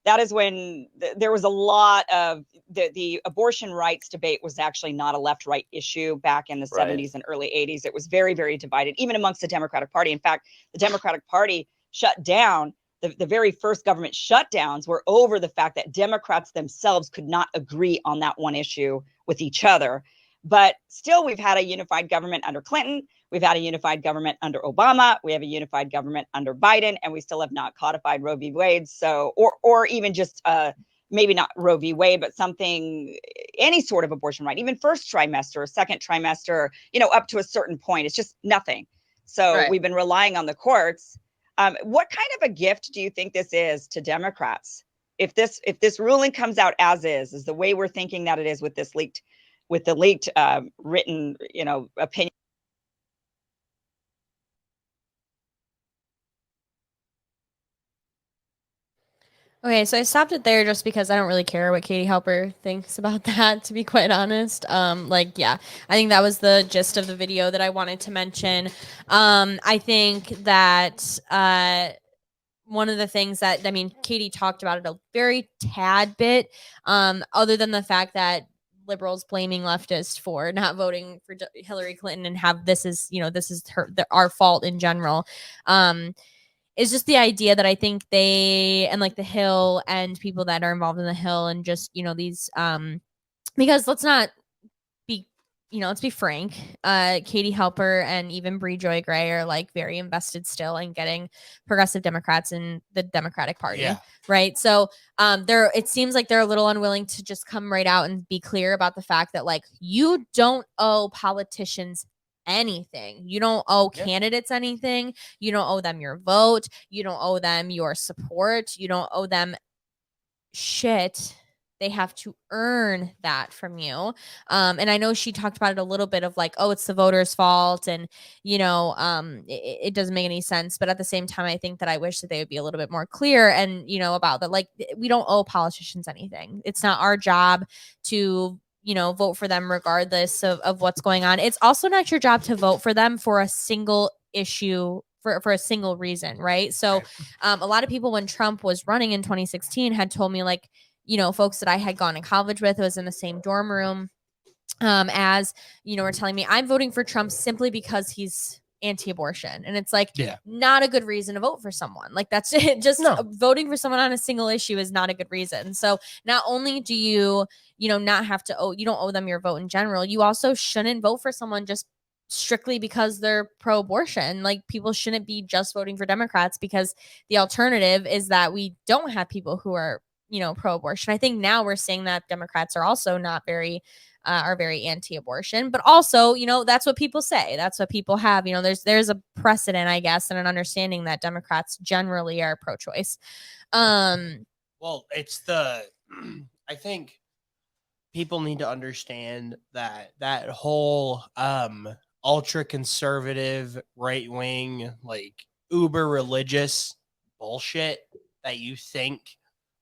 that is when there was a lot of the abortion rights debate was actually not a left-right issue back in the 70s and early 80s. It was very, very divided, even amongst the Democratic Party. In fact, the Democratic Party shut down. The very first government shutdowns were over the fact that Democrats themselves could not agree on that one issue with each other. But still, we've had a unified government under Clinton. We've had a unified government under Obama. We have a unified government under Biden, and we still have not codified Roe v. Wade. So, or even just maybe not Roe v. Wade, but something, any sort of abortion right, even first trimester, second trimester, up to a certain point. It's just nothing. So we've been relying on the courts. What kind of a gift do you think this is to Democrats? If this ruling comes out as is the way we're thinking that it is with this leaked written, opinion. Okay, so I stopped it there just because I don't really care what Katie Halper thinks about that, to be quite honest. I think that was the gist of the video that I wanted to mention. I think that one of the things that, Katie talked about it a very tad bit, other than the fact that liberals blaming leftists for not voting for Hillary Clinton and have this is our fault in general. Is just the idea that I think they and like the Hill and people that are involved in the Hill and just, these because let's be frank, Katie Halper and even Bree Joy Gray are like very invested still in getting progressive Democrats in the Democratic Party. Yeah. Right. So it seems like they're a little unwilling to just come right out and be clear about the fact that like you don't owe politicians anything. You don't owe candidates anything. You don't owe them your vote. You don't owe them your support. You don't owe them shit. They have to earn that from you. And I know she talked about it a little bit of like, oh, it's the voters' fault. And, it doesn't make any sense. But at the same time, I think that I wish that they would be a little bit more clear and, about that. Like, we don't owe politicians anything. It's not our job to, vote for them regardless of what's going on. It's also not your job to vote for them for a single issue for a single reason. Right. So a lot of people when Trump was running in 2016 had told me like, folks that I had gone to college with, was in the same dorm room as, were telling me I'm voting for Trump simply because he's anti-abortion. And it's like, not a good reason to vote for someone. Like that's it. Just voting for someone on a single issue is not a good reason. So not only do you, not have to you don't owe them your vote in general, you also shouldn't vote for someone just strictly because they're pro-abortion. Like people shouldn't be just voting for Democrats because the alternative is that we don't have people who are pro-abortion. I think now we're seeing that Democrats are also not very anti-abortion, but also, that's what people say. That's what people have. There's a precedent, I guess, and an understanding that Democrats generally are pro-choice. Well, I think people need to understand that whole ultra conservative, right wing, like uber religious bullshit that you think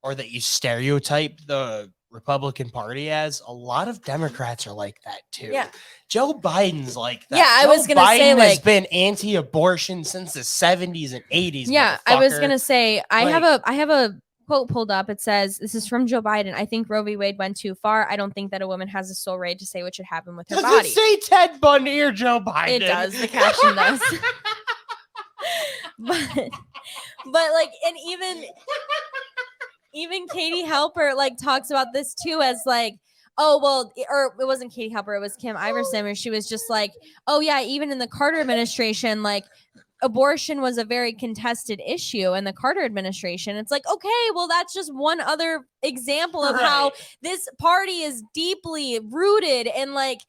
or that you stereotype the Republican Party as, a lot of Democrats are like that too. Yeah. Joe Biden's like that. Yeah, Joe I was gonna Biden say has like been anti-abortion since the 70s and 80s. Yeah, I was gonna motherfucker. say I have a quote pulled up. It says, this is from Joe Biden. I think Roe v. Wade went too far. I don't think that a woman has the sole right to say what should happen with her Does body. it say Ted Bundy or Joe Biden? It does. The caption does. but like, and even Katie Halper like talks about this too as like, oh, well, or it wasn't Katie Halper, it was Kim Iverson, where she was just like, oh yeah, even in the Carter administration, like abortion was a very contested issue in the Carter administration. It's like, okay, well, that's just one other example of how this party is deeply rooted in like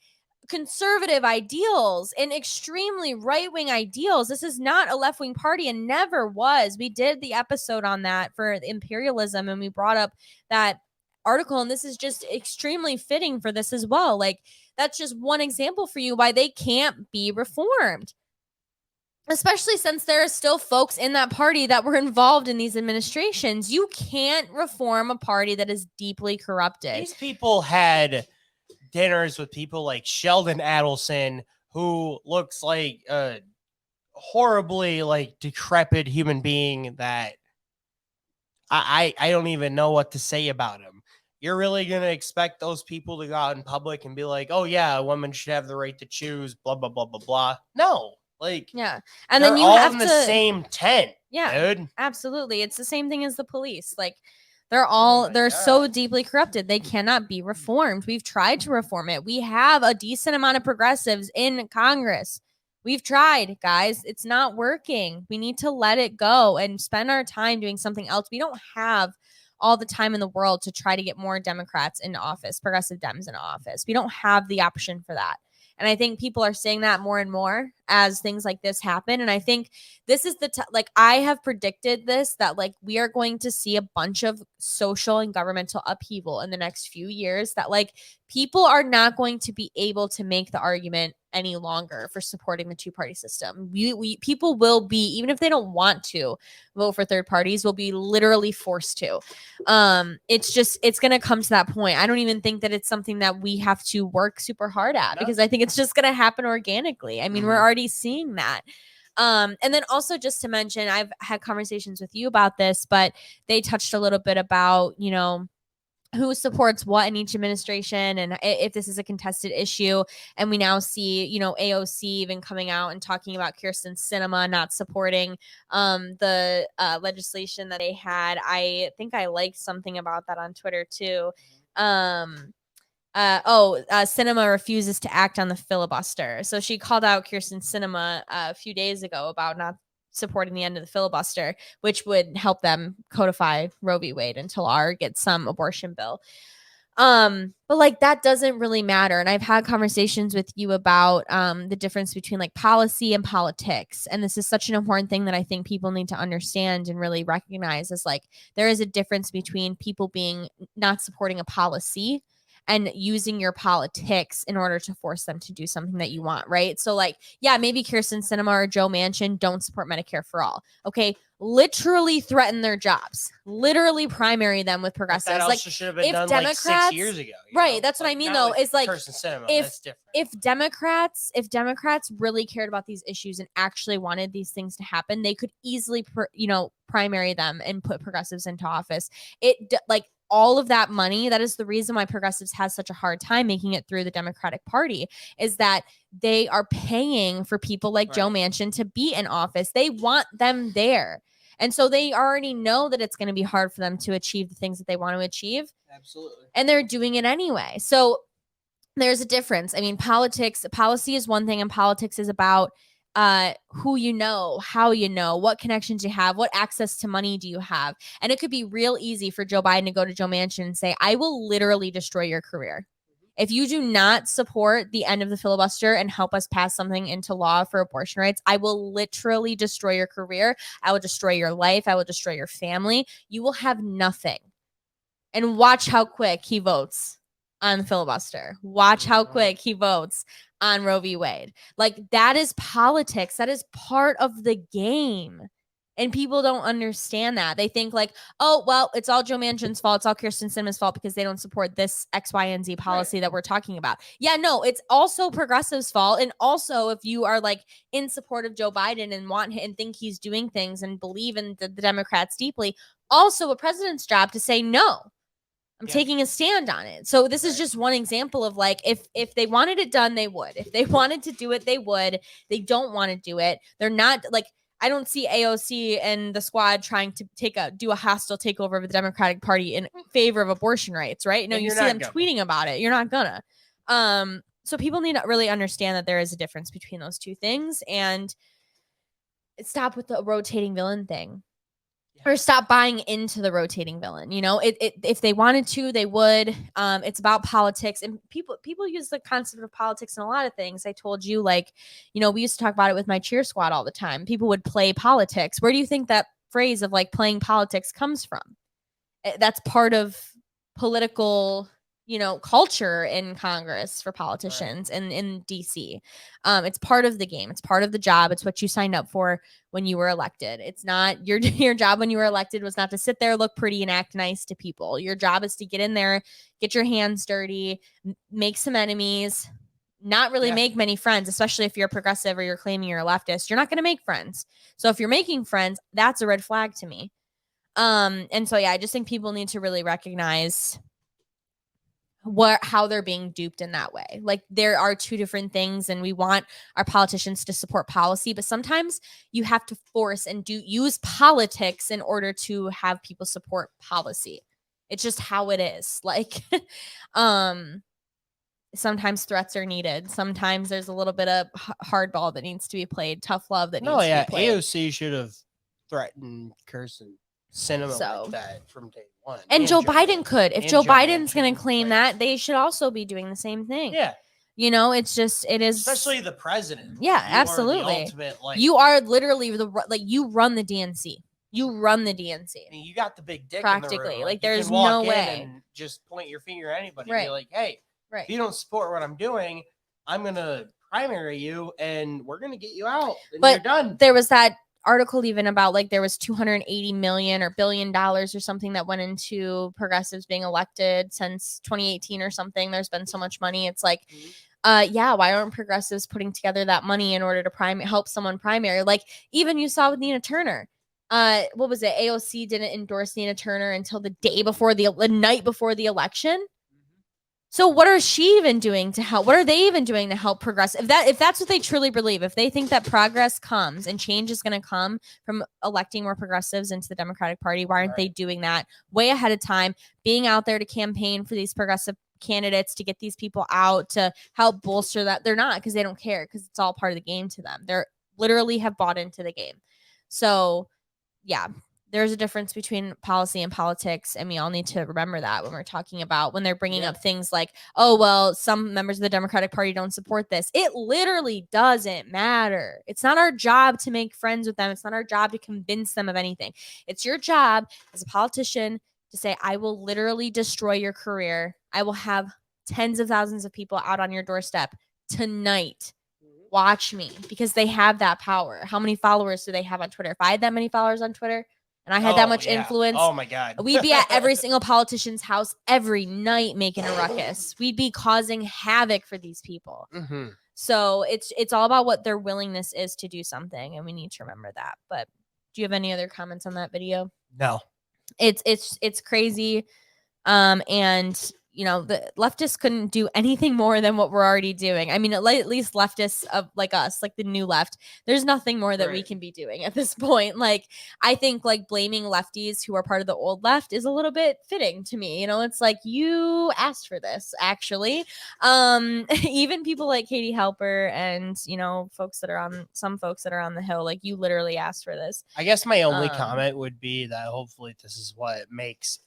conservative ideals and extremely right-wing ideals. This is not a left-wing party and never was. We did the episode on that for imperialism and we brought up that article, and this is just extremely fitting for this as well. Like that's just one example for you why they can't be reformed, especially since there are still folks in that party that were involved in these administrations. You can't reform a party that is deeply corrupted. These people had dinners with people like Sheldon Adelson, who looks like a horribly like decrepit human being that I don't even know what to say about him. You're really going to expect those people to go out in public and be like, oh yeah, a woman should have the right to choose, blah, blah, blah, blah, blah. No, like, yeah. And then you all have in to, the same tent. Yeah, dude. Absolutely. It's the same thing as the police. Like they're so deeply corrupted. They cannot be reformed. We've tried to reform it. We have a decent amount of progressives in Congress. We've tried, guys. It's not working. We need to let it go and spend our time doing something else. We don't have all the time in the world to try to get more Democrats into office, progressive Dems into office. We don't have the option for that. And I think people are saying that more and more as things like this happen. And I think this is like, I have predicted this, that like we are going to see a bunch of social and governmental upheaval in the next few years, that like people are not going to be able to make the argument any longer for supporting the two-party system. People will be, even if they don't want to vote for third parties, will be literally forced to. It's going to come to that point. I don't even think that it's something that we have to work super hard at, because I think it's just going to happen organically. I mean, we're already seeing that. And then also just to mention, I've had conversations with you about this, but they touched a little bit about, who supports what in each administration, and if this is a contested issue. And we now see, you know, AOC even coming out and talking about Kirsten Sinema not supporting the legislation that they had. I think I liked something about that on Twitter too. Sinema refuses to act on the filibuster. So she called out Kirsten Sinema a few days ago about not supporting the end of the filibuster, which would help them codify Roe v. Wade into law or get some abortion bill. But like that doesn't really matter. And I've had conversations with you about the difference between like policy and politics. And this is such an important thing that I think people need to understand and really recognize is like there is a difference between people being not supporting a policy and using your politics in order to force them to do something that you want, right? So like, yeah, maybe Kirsten Sinema or Joe Manchin don't support Medicare for all. Okay, literally threaten their jobs, literally primary them with progressives. That also should have been done like 6 years ago. Right, that's what I mean though, is like Kirsten Sinema, if that's different. if Democrats really cared about these issues and actually wanted these things to happen, they could easily, primary them and put progressives into office. All of that money, that is the reason why progressives has such a hard time making it through the Democratic Party, is that they are paying for people like Joe Manchin to be in office. They want them there. And so they already know that it's going to be hard for them to achieve the things that they want to achieve. Absolutely. And they're doing it anyway. So there's a difference. I mean, policy is one thing, and politics is about who you know, how you know, what connections you have, what access to money do you have. And it could be real easy for Joe Biden to go to Joe Manchin and say, I will literally destroy your career. If you do not support the end of the filibuster and help us pass something into law for abortion rights, I will literally destroy your career. I will destroy your life. I will destroy your family. You will have nothing. And watch how quick he votes on the filibuster. Watch how quick he votes on Roe v. Wade. Like, that is politics. That is part of the game. And people don't understand that. They think like, oh, well, it's all Joe Manchin's fault. It's all Kirsten Sinema's fault because they don't support this X, Y, and Z policy that we're talking about. Yeah, no, it's also progressives' fault. And also, if you are like in support of Joe Biden and want him and think he's doing things and believe in the Democrats deeply, also a president's job to say no. I'm taking a stand on it. So this is just one example of like, if they wanted it done, they would. If they wanted to do it, they would. They don't want to do it. They're not like, I don't see AOC and the squad trying to do a hostile takeover of the Democratic Party in favor of abortion rights, right? No, you see them tweeting about it. You're not gonna. So people need to really understand that there is a difference between those two things, and stop with the rotating villain thing. Or stop buying into the rotating villain. You know, if they wanted to, they would. It's about politics, and people use the concept of politics in a lot of things. I told you, like, you know, we used to talk about it with my cheer squad all the time. People would play politics. Where do you think that phrase of like playing politics comes from? That's part of political, culture in Congress for politicians and in DC. It's part of the game. It's part of the job. It's what you signed up for when you were elected. It's not your job when you were elected was not to sit there, look pretty, and act nice to people. Your job is to get in there, get your hands dirty, make some enemies, not really make many friends, especially if you're a progressive or you're claiming you're a leftist. You're not going to make friends. So if you're making friends, that's a red flag to me. And so, yeah, I just think people need to really recognize how they're being duped in that way. Like, there are two different things, and we want our politicians to support policy, but sometimes you have to force and use politics in order to have people support policy. It's just how it is. Like, sometimes threats are needed. Sometimes there's a little bit of hardball that needs to be played, tough love that needs to be played. AOC should have threatened Kirsten Sinema like that from day one. And Joe Biden could. If Joe Biden's going to claim that, they should also be doing the same thing. Yeah. It is. Especially the president. Yeah, absolutely. You are literally you run the DNC. You run the DNC. I mean, you got the big dick practically. In the room. Like, there's no way. And just point your finger at anybody and be like, hey, if you don't support what I'm doing, I'm going to primary you and we're going to get you out. And you're done. There was that article even about like there was $280 million or $1 billion or something that went into progressives being elected since 2018 or something. There's been so much money. It's like, why aren't progressives putting together that money in order to help someone primary? Like, even you saw with Nina Turner. what was it? AOC didn't endorse Nina Turner until the night before the election. So what are she even doing to help? What are they even doing to help progress? If that's what they truly believe, if they think that progress comes and change is going to come from electing more progressives into the Democratic Party, why aren't they doing that way ahead of time, being out there to campaign for these progressive candidates, to get these people out, to help bolster that? They're not, because they don't care, because it's all part of the game to them. They're literally have bought into the game. So yeah, there's a difference between policy and politics, and we all need to remember that when we're talking about, when they're bringing up things like, oh, well, some members of the Democratic Party don't support this. It literally doesn't matter. It's not our job to make friends with them. It's not our job to convince them of anything. It's your job as a politician to say, I will literally destroy your career. I will have tens of thousands of people out on your doorstep tonight. Watch me, because they have that power. How many followers do they have on Twitter? If I had that many followers on Twitter and I had that much influence, oh my God, we'd be at every single politician's house every night making a ruckus. We'd be causing havoc for these people. Mm-hmm. So it's all about what their willingness is to do something, and we need to remember that. But do you have any other comments on that video? No. It's crazy. And you know, the leftists couldn't do anything more than what we're already doing. I mean, at least leftists of like us, like the new left, there's nothing more that we can be doing at this point. Like, I think like blaming lefties who are part of the old left is a little bit fitting to me. You know, it's like, you asked for this, actually. Even people like Katie Halper and, you know, some folks that are on the Hill, like, you literally asked for this. I guess my only comment would be that hopefully this is what makes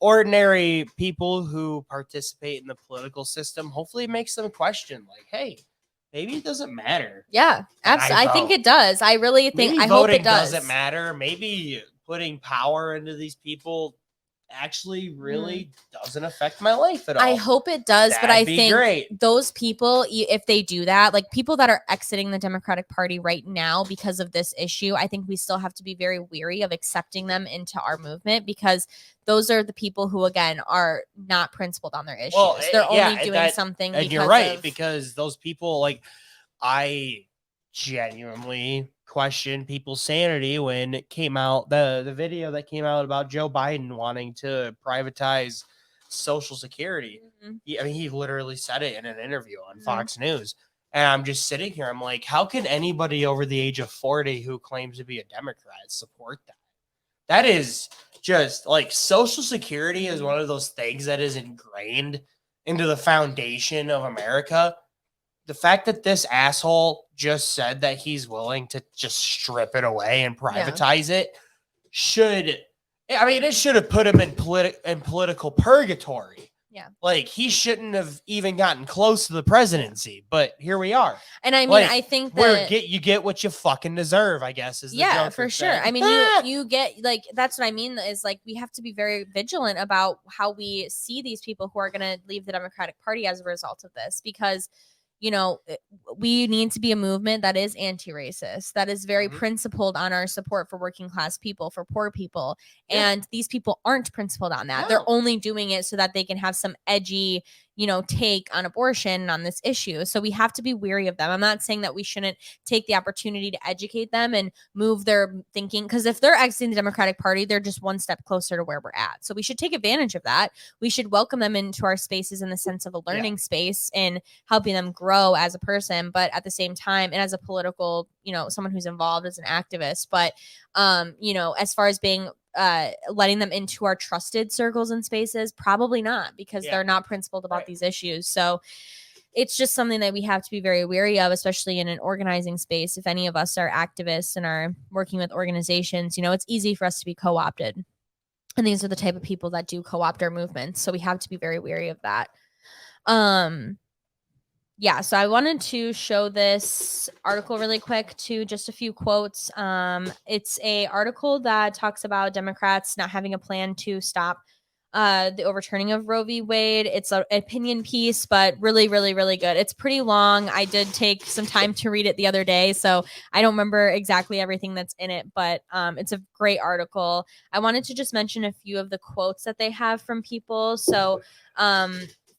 ordinary people who participate in the political system, hopefully it makes them question, like, hey, maybe it doesn't matter. Yeah, absolutely. I think it does. I really think, I hope it does. Doesn't matter. Maybe putting power into these people actually really doesn't affect my life at all. I hope it does, but I think great. Those people, if they do that, like people that are exiting the Democratic Party right now because of this issue, I think we still have to be very wary of accepting them into our movement, because those are the people who, again, are not principled on their issues. Well, they're only doing something. And you're right, because those people, like, I genuinely question people's sanity when it came out, the video that came out about Joe Biden wanting to privatize Social Security. He literally said it in an interview on Fox News. And I'm just sitting here, I'm like, how can anybody over the age of 40 who claims to be a Democrat support that? That is just like, Social Security is one of those things that is ingrained into the foundation of America. The fact that this asshole just said that he's willing to just strip it away and privatize it it should have put him in political purgatory. Yeah. Like, he shouldn't have even gotten close to the presidency, but here we are. And I mean, like, I think that you get what you fucking deserve, I guess, is the joke for sure. saying. I mean, you get, like, that's what I mean, is like, we have to be very vigilant about how we see these people who are going to leave the Democratic Party as a result of this, because, you know, we need to be a movement that is anti-racist, that is very principled on our support for working class people, for poor people. And these people aren't principled on that. They're only doing it so that they can have some edgy, you know, take on abortion, on this issue. So we have to be wary of them. I'm not saying that we shouldn't take the opportunity to educate them and move their thinking, because if they're exiting the Democratic Party, they're just one step closer to where we're at. So we should take advantage of that. We should welcome them into our spaces in the sense of a learning space and helping them grow as a person, but at the same time, and as a political, you know, someone who's involved as an activist. But you know, as far as being letting them into our trusted circles and spaces, probably not, because they're not principled about these issues. So it's just something that we have to be very wary of, especially in an organizing space. If any of us are activists and are working with organizations, you know, it's easy for us to be co-opted, and these are the type of people that do co-opt our movements. So we have to be very wary of that. Yeah, so I wanted to show this article really quick, to just a few quotes. It's a article that talks about Democrats not having a plan to stop the overturning of Roe v. Wade. It's an opinion piece, but really, really, really good. It's pretty long. I did take some time to read it the other day, so I don't remember exactly everything that's in it, but it's a great article. I wanted to just mention a few of the quotes that they have from people. So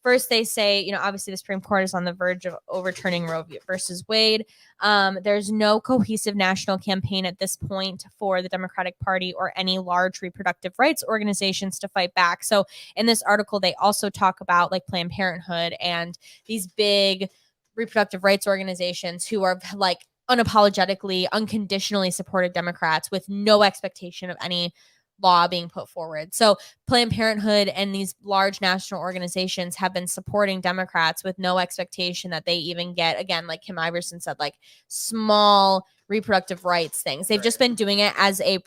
first they say, obviously the Supreme Court is on the verge of overturning Roe versus Wade. There's no cohesive national campaign at this point for the Democratic Party or any large reproductive rights organizations to fight back. So in this article, they also talk about like Planned Parenthood and these big reproductive rights organizations who are like unapologetically, unconditionally supported Democrats with no expectation of any law being put forward. So Planned Parenthood and these large national organizations have been supporting Democrats with no expectation that they even get, again, like Kim Iverson said, like small reproductive rights things. They've just been doing it as a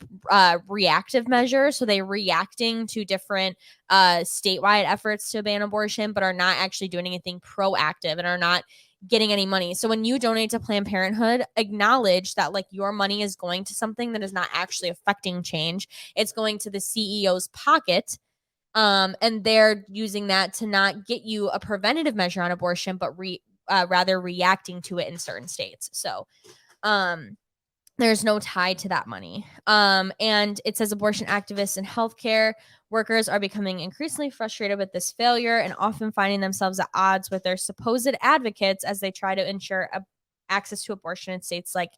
reactive measure. So they're reacting to different statewide efforts to ban abortion, but are not actually doing anything proactive and are not getting any money. So when you donate to Planned Parenthood, acknowledge that like your money is going to something that is not actually affecting change. It's going to the CEO's pocket. And they're using that to not get you a preventative measure on abortion, but rather reacting to it in certain states. So there's no tie to that money. And it says abortion activists and healthcare workers are becoming increasingly frustrated with this failure and often finding themselves at odds with their supposed advocates as they try to ensure access to abortion in states like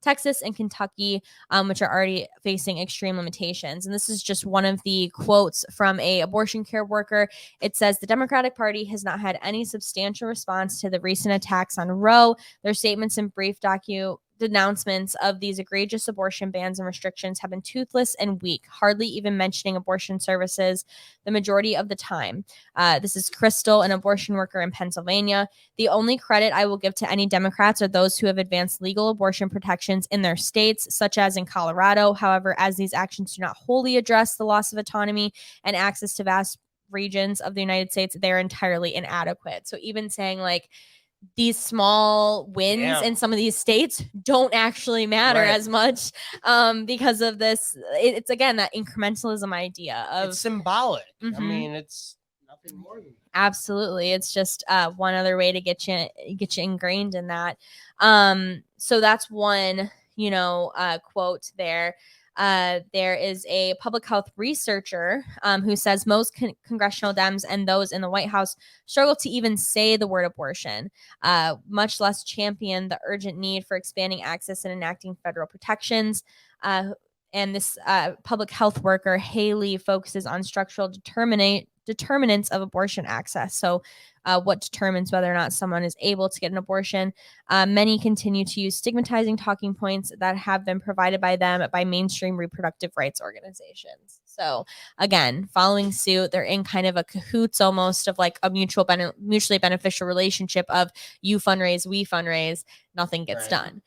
Texas and Kentucky, which are already facing extreme limitations. And this is just one of the quotes from a abortion care worker. It says, the Democratic Party has not had any substantial response to the recent attacks on Roe. Their statements and brief denouncements of these egregious abortion bans and restrictions have been toothless and weak, hardly even mentioning abortion services the majority of the time. This is Crystal, an abortion worker in Pennsylvania. The only credit I will give to any Democrats are those who have advanced legal abortion protections in their states, such as in Colorado. However, as these actions do not wholly address the loss of autonomy and access to vast regions of the United States, they're entirely inadequate. So even saying like, these small wins in some of these states don't actually matter as much because of this. It's again that incrementalism idea of it's symbolic. I mean, it's nothing more than that. Absolutely. It's just one other way to get you ingrained in that. So that's one, quote there. There is a public health researcher who says most congressional Dems and those in the White House struggle to even say the word abortion, much less champion the urgent need for expanding access and enacting federal protections. And this public health worker, Haley, focuses on structural determinants of abortion access. So what determines whether or not someone is able to get an abortion. Many continue to use stigmatizing talking points that have been provided by them by mainstream reproductive rights organizations. So again, following suit, they're in kind of a cahoots almost of like a mutually beneficial relationship of you fundraise, we fundraise, nothing gets done.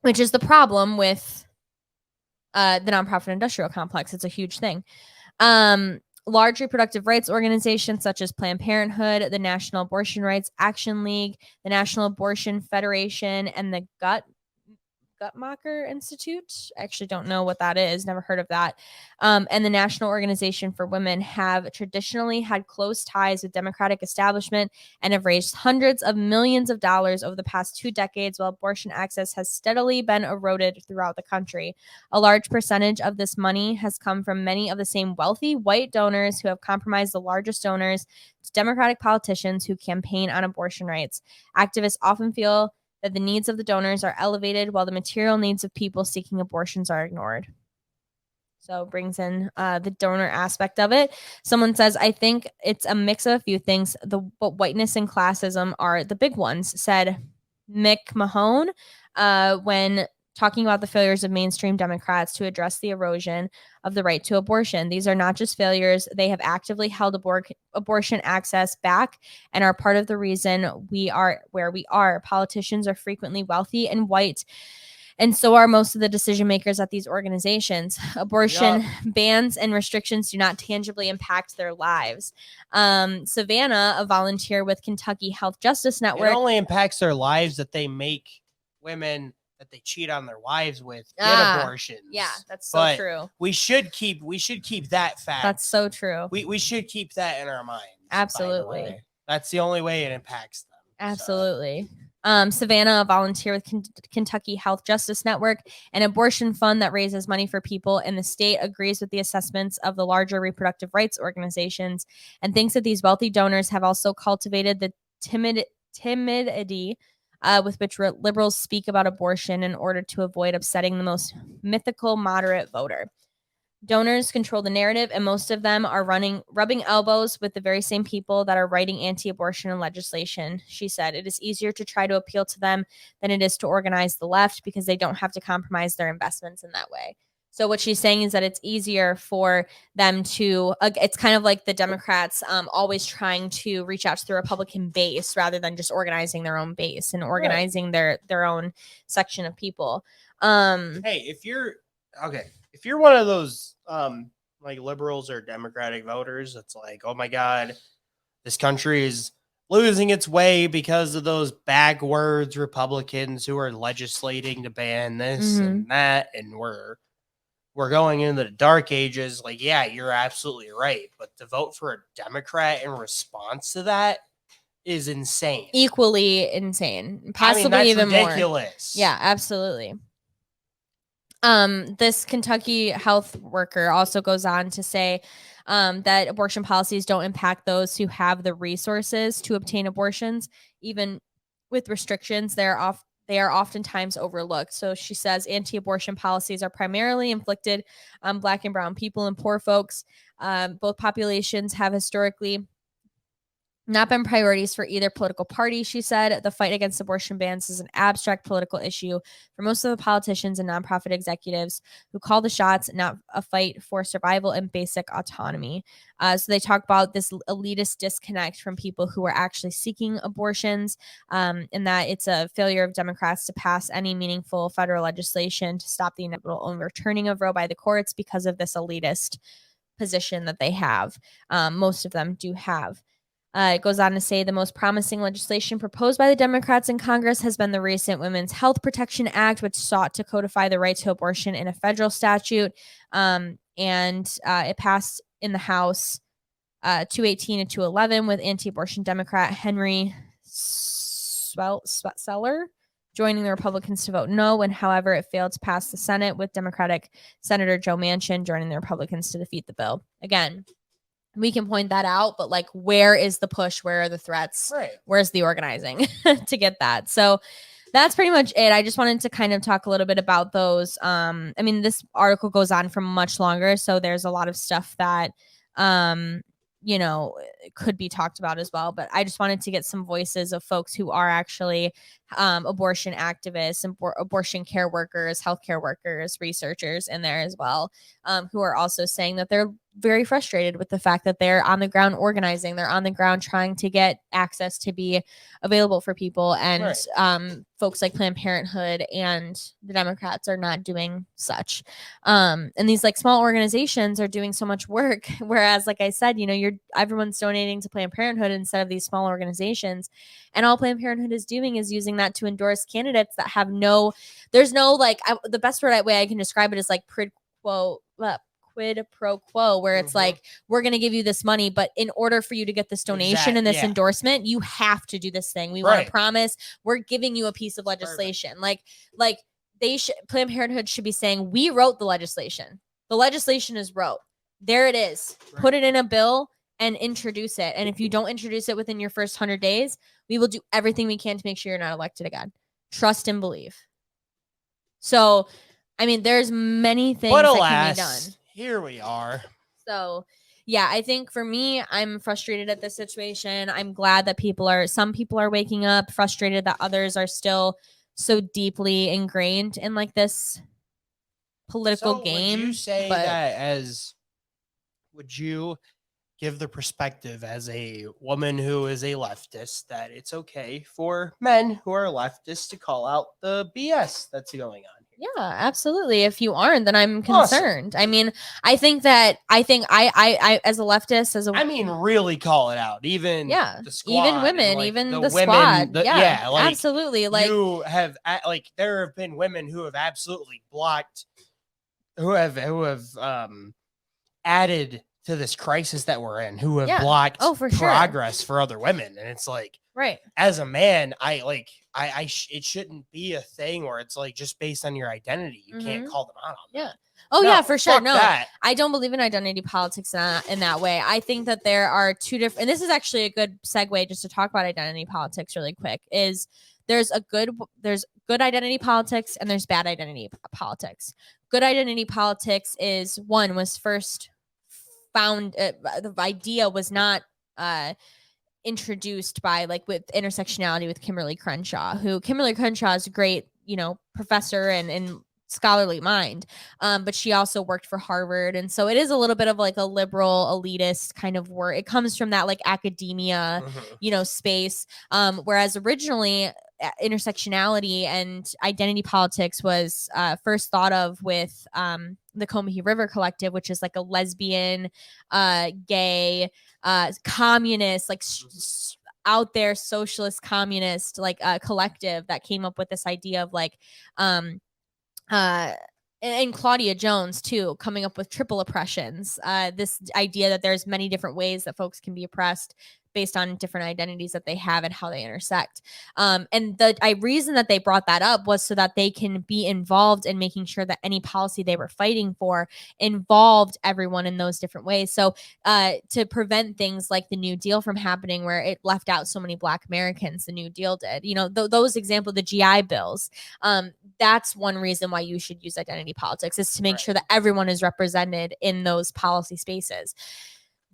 Which is the problem with the nonprofit industrial complex. It's a huge thing. Large reproductive rights organizations such as Planned Parenthood, the National Abortion Rights Action League, the National Abortion Federation, and the Guttmacher Institute. I actually don't know what that is. Never heard of that. And the National Organization for Women have traditionally had close ties with Democratic establishment and have raised hundreds of millions of dollars over the past 2 decades, while abortion access has steadily been eroded throughout the country. A large percentage of this money has come from many of the same wealthy white donors who have compromised the largest donors to Democratic politicians who campaign on abortion rights. Activists often feel that the needs of the donors are elevated while the material needs of people seeking abortions are ignored. So it brings in the donor aspect of it. Someone says, I think it's a mix of a few things, but whiteness and classism are the big ones, said Mick Mahone when talking about the failures of mainstream Democrats to address the erosion of the right to abortion. These are not just failures. They have actively held abortion access back and are part of the reason we are where we are. Politicians are frequently wealthy and white, and so are most of the decision makers at these organizations. Abortion bans and restrictions do not tangibly impact their lives. Savannah, a volunteer with Kentucky Health Justice Network. It only impacts their lives that they make women that they cheat on their wives with get abortions. Yeah, that's so true. We should keep that fact. That's so true. We should keep that in our minds. Absolutely. That's the only way it impacts them. Absolutely. Savannah, a volunteer with Kentucky Health Justice Network, an abortion fund that raises money for people in the state, agrees with the assessments of the larger reproductive rights organizations and thinks that these wealthy donors have also cultivated the timidity with which liberals speak about abortion in order to avoid upsetting the most mythical moderate voter. Donors control the narrative, and most of them are rubbing elbows with the very same people that are writing anti-abortion legislation. She said, it is easier to try to appeal to them than it is to organize the left because they don't have to compromise their investments in that way. So what she's saying is that it's easier for them to, it's kind of like the Democrats always trying to reach out to the Republican base rather than just organizing their own base and organizing their own section of people. Hey, if you're one of those like liberals or Democratic voters, it's like, oh my God, this country is losing its way because of those backwards Republicans who are legislating to ban this and that, and we're going into the dark ages. Like, yeah, you're absolutely right. But to vote for a Democrat in response to that is insane. Equally insane. Possibly even ridiculous. More. Yeah, absolutely. This Kentucky health worker also goes on to say that abortion policies don't impact those who have the resources to obtain abortions. Even with restrictions, they are oftentimes overlooked. So she says anti-abortion policies are primarily inflicted on Black and brown people and poor folks. Both populations have historically not been priorities for either political party, she said. The fight against abortion bans is an abstract political issue for most of the politicians and nonprofit executives who call the shots, not a fight for survival and basic autonomy. So they talk about this elitist disconnect from people who are actually seeking abortions, and that it's a failure of Democrats to pass any meaningful federal legislation to stop the inevitable overturning of Roe by the courts because of this elitist position that they have. Most of them do have. It goes on to say the most promising legislation proposed by the Democrats in Congress has been the recent Women's Health Protection Act, which sought to codify the right to abortion in a federal statute. And it passed in the House 218 to 211 with anti-abortion Democrat Henry Seller joining the Republicans to vote no. And however, it failed to pass the Senate with Democratic Senator Joe Manchin joining the Republicans to defeat the bill. Again, we can point that out, but like, where is the push? Where are the threats? Right. Where's the organizing to get that? So that's pretty much it. I just wanted to kind of talk a little bit about those. I mean, this article goes on for much longer, so there's a lot of stuff that, could be talked about as well. But I just wanted to get some voices of folks who are actually abortion activists, abortion care workers, healthcare workers, researchers in there as well, who are also saying that they're very frustrated with the fact that they're on the ground organizing. They're on the ground trying to get access to be available for people. And right. Folks like Planned Parenthood and the Democrats are not doing such. And these like small organizations are doing so much work. Whereas, like I said, everyone's donating to Planned Parenthood instead of these small organizations. And all Planned Parenthood is doing is using that to endorse candidates that have the best way I can describe it is like quid pro quo, where it's like, we're going to give you this money, but in order for you to get this donation and this endorsement, you have to do this thing. We want to promise we're giving you a piece of legislation. Like Planned Parenthood should be saying, we wrote the legislation. The legislation is wrote. There it is. Right. Put it in a bill and introduce it. And if you don't introduce it within your first 100 days, we will do everything we can to make sure you're not elected again. Trust and believe. So, I mean, there's many things that can be done. Here we are. So, yeah, I think for me, I'm frustrated at this situation. I'm glad that some people are waking up, frustrated that others are still so deeply ingrained in like this political game. Would you say would you give the perspective as a woman who is a leftist that it's okay for men who are leftists to call out the BS that's going on? Yeah, absolutely. If you aren't, then I'm concerned. Awesome. I mean, I think I as a leftist, really call it out. Even the squad, even women, like even the squad. Absolutely. Like you have there have been women who have absolutely blocked, who have added to this crisis that we're in, who have blocked progress for other women, and it's like, right. As a man, I it shouldn't be a thing where it's like just based on your identity. You can't call them out on that. Yeah. Oh No, yeah, for sure. fuck No, that. I don't believe in identity politics in that way. I think that there are two different, and this is actually a good segue just to talk about identity politics really quick, is there's good identity politics and there's bad identity politics. Good identity politics is was first found, the idea was not introduced by like with intersectionality with Kimberly Crenshaw is a great, professor and scholarly mind, but she also worked for Harvard, and so it is a little bit of like a liberal elitist kind of work. It comes from that like academia space, whereas originally intersectionality and identity politics was first thought of with the Combahee River Collective, which is like a lesbian, gay, communist, like out there socialist communist like collective that came up with this idea of like and Claudia Jones too, coming up with triple oppressions. This idea that there's many different ways that folks can be oppressed based on different identities that they have and how they intersect. And the reason that they brought that up was so that they can be involved in making sure that any policy they were fighting for involved everyone in those different ways. So to prevent things like the New Deal from happening, where it left out so many Black Americans, the New Deal did, those examples, the GI bills, that's one reason why you should use identity politics, is to make sure that everyone is represented in those policy spaces.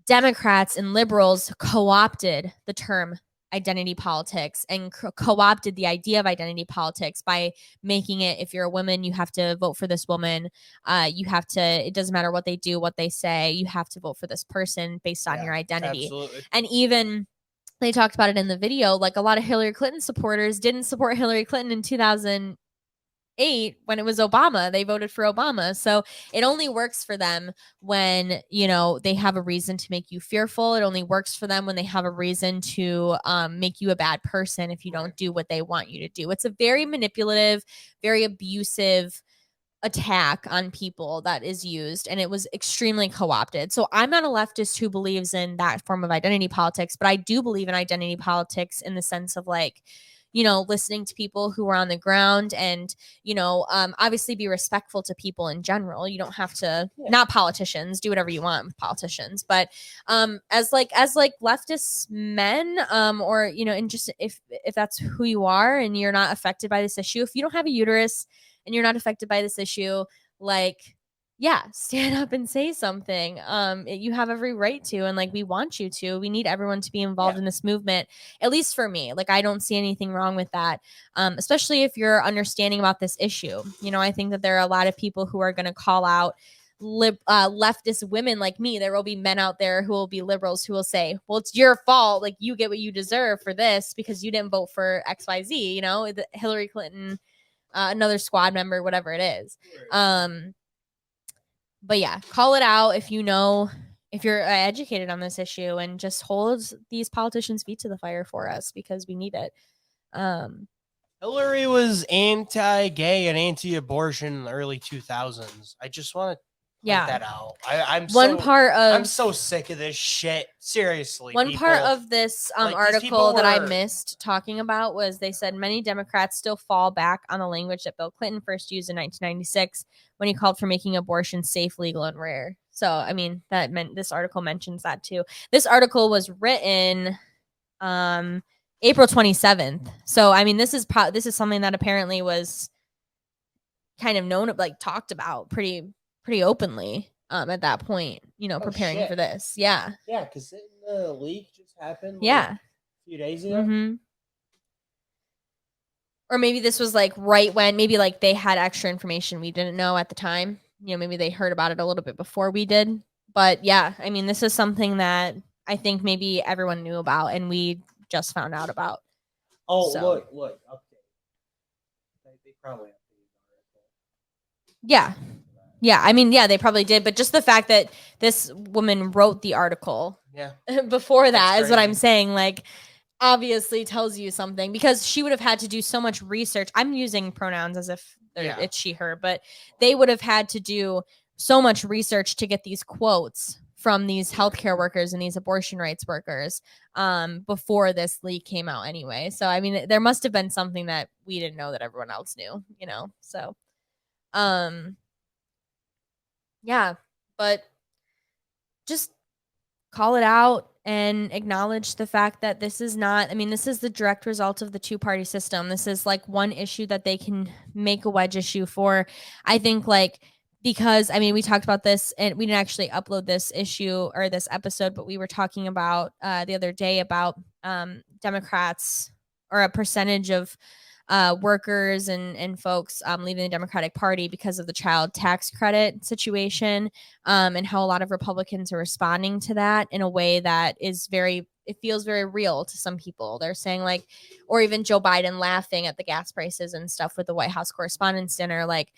Democrats and liberals co-opted the term identity politics and co-opted the idea of identity politics by making it, if you're a woman, you have to vote for this woman. You have to, it doesn't matter what they do, what they say, you have to vote for this person based on your identity. Absolutely. And even they talked about it in the video, like a lot of Hillary Clinton supporters didn't support Hillary Clinton in 2008 when it was Obama. They voted for Obama. So it only works for them when, they have a reason to make you fearful. It only works for them when they have a reason to make you a bad person if you don't do what they want you to do. It's a very manipulative, very abusive attack on people that is used, and it was extremely co-opted. So I'm not a leftist who believes in that form of identity politics, but I do believe in identity politics in the sense of like, listening to people who are on the ground and, obviously be respectful to people in general. You don't have to, not politicians, do whatever you want with politicians, but as leftist men, or, and just if that's who you are and you're not affected by this issue, if you don't have a uterus and you're not affected by this issue, like, stand up and say something. You have every right to, and like, we want you to. We need everyone to be involved in this movement, at least for me. Like, I don't see anything wrong with that, especially if you're understanding about this issue. I think that there are a lot of people who are going to call out leftist women like me. There will be men out there who will be liberals who will say, well, it's your fault. Like, you get what you deserve for this because you didn't vote for XYZ, Hillary Clinton, another squad member, whatever it is. But yeah, call it out if you're educated on this issue, and just hold these politicians' feet to the fire for us, because we need it. Hillary was anti-gay and anti-abortion in the early 2000s. I just want to point that out. I'm so sick of this shit. Seriously. Part of this article that I missed talking about was, they said many Democrats still fall back on the language that Bill Clinton first used in 1996 when he called for making abortion safe, legal, and rare. So, I mean, that meant this article mentions that too. This article was written April 27th. So, I mean, this is something that apparently was kind of known, like talked about pretty openly at that point, preparing for this. Yeah. Yeah, because the leak just happened a few days ago. Mm-hmm. Or maybe this was like right when maybe like they had extra information we didn't know at the time. Maybe they heard about it a little bit before we did. But yeah, I mean, this is something that I think maybe everyone knew about and we just found out about. Oh, so. Look. Okay. They probably updated the article. Yeah. Yeah, I mean, they probably did. But just the fact that this woman wrote the article before that is what I'm saying. Like, obviously tells you something, because she would have had to do so much research. I'm using pronouns as if it's she, her, but they would have had to do so much research to get these quotes from these healthcare workers and these abortion rights workers before this leak came out anyway. So I mean, there must have been something that we didn't know that everyone else knew, you know. So yeah, but just call it out and acknowledge the fact that this is not, I mean, this is the direct result of the two-party system. This is like one issue that they can make a wedge issue for. I think like, because I mean, we talked about this and we didn't actually upload this issue or this episode, but we were talking about the other day about Democrats, or a percentage of workers and folks leaving the Democratic Party because of the child tax credit situation, and how a lot of Republicans are responding to that in a way that is it feels very real to some people. They're saying like, or even Joe Biden laughing at the gas prices and stuff with the White House Correspondents' Dinner. Like,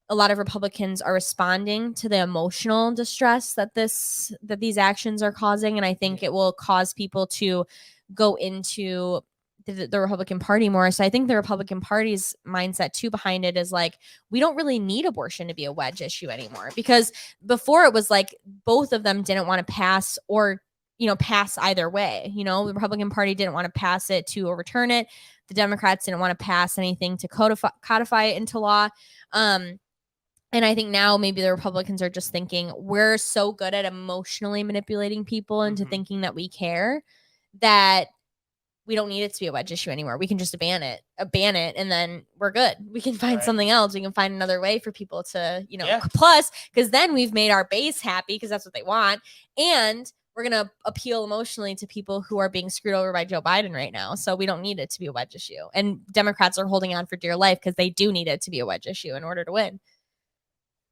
a lot of Republicans are responding to the emotional distress that these actions are causing. And I think it will cause people to go into the Republican Party more. So I think the Republican Party's mindset too behind it is like, we don't really need abortion to be a wedge issue anymore, because before it was like both of them didn't want to pass, or, you know, pass either way. You know, the Republican Party didn't want to pass it to overturn it. The Democrats didn't want to pass anything to codify it into law. And I think now maybe the Republicans are just thinking, we're so good at emotionally manipulating people into thinking that we care, that we don't need it to be a wedge issue anymore. We can just ban it, and then we're good. We can find something else. We can find another way for people to, you know, plus, because then we've made our base happy because that's what they want. And we're going to appeal emotionally to people who are being screwed over by Joe Biden right now. So we don't need it to be a wedge issue. And Democrats are holding on for dear life because they do need it to be a wedge issue in order to win.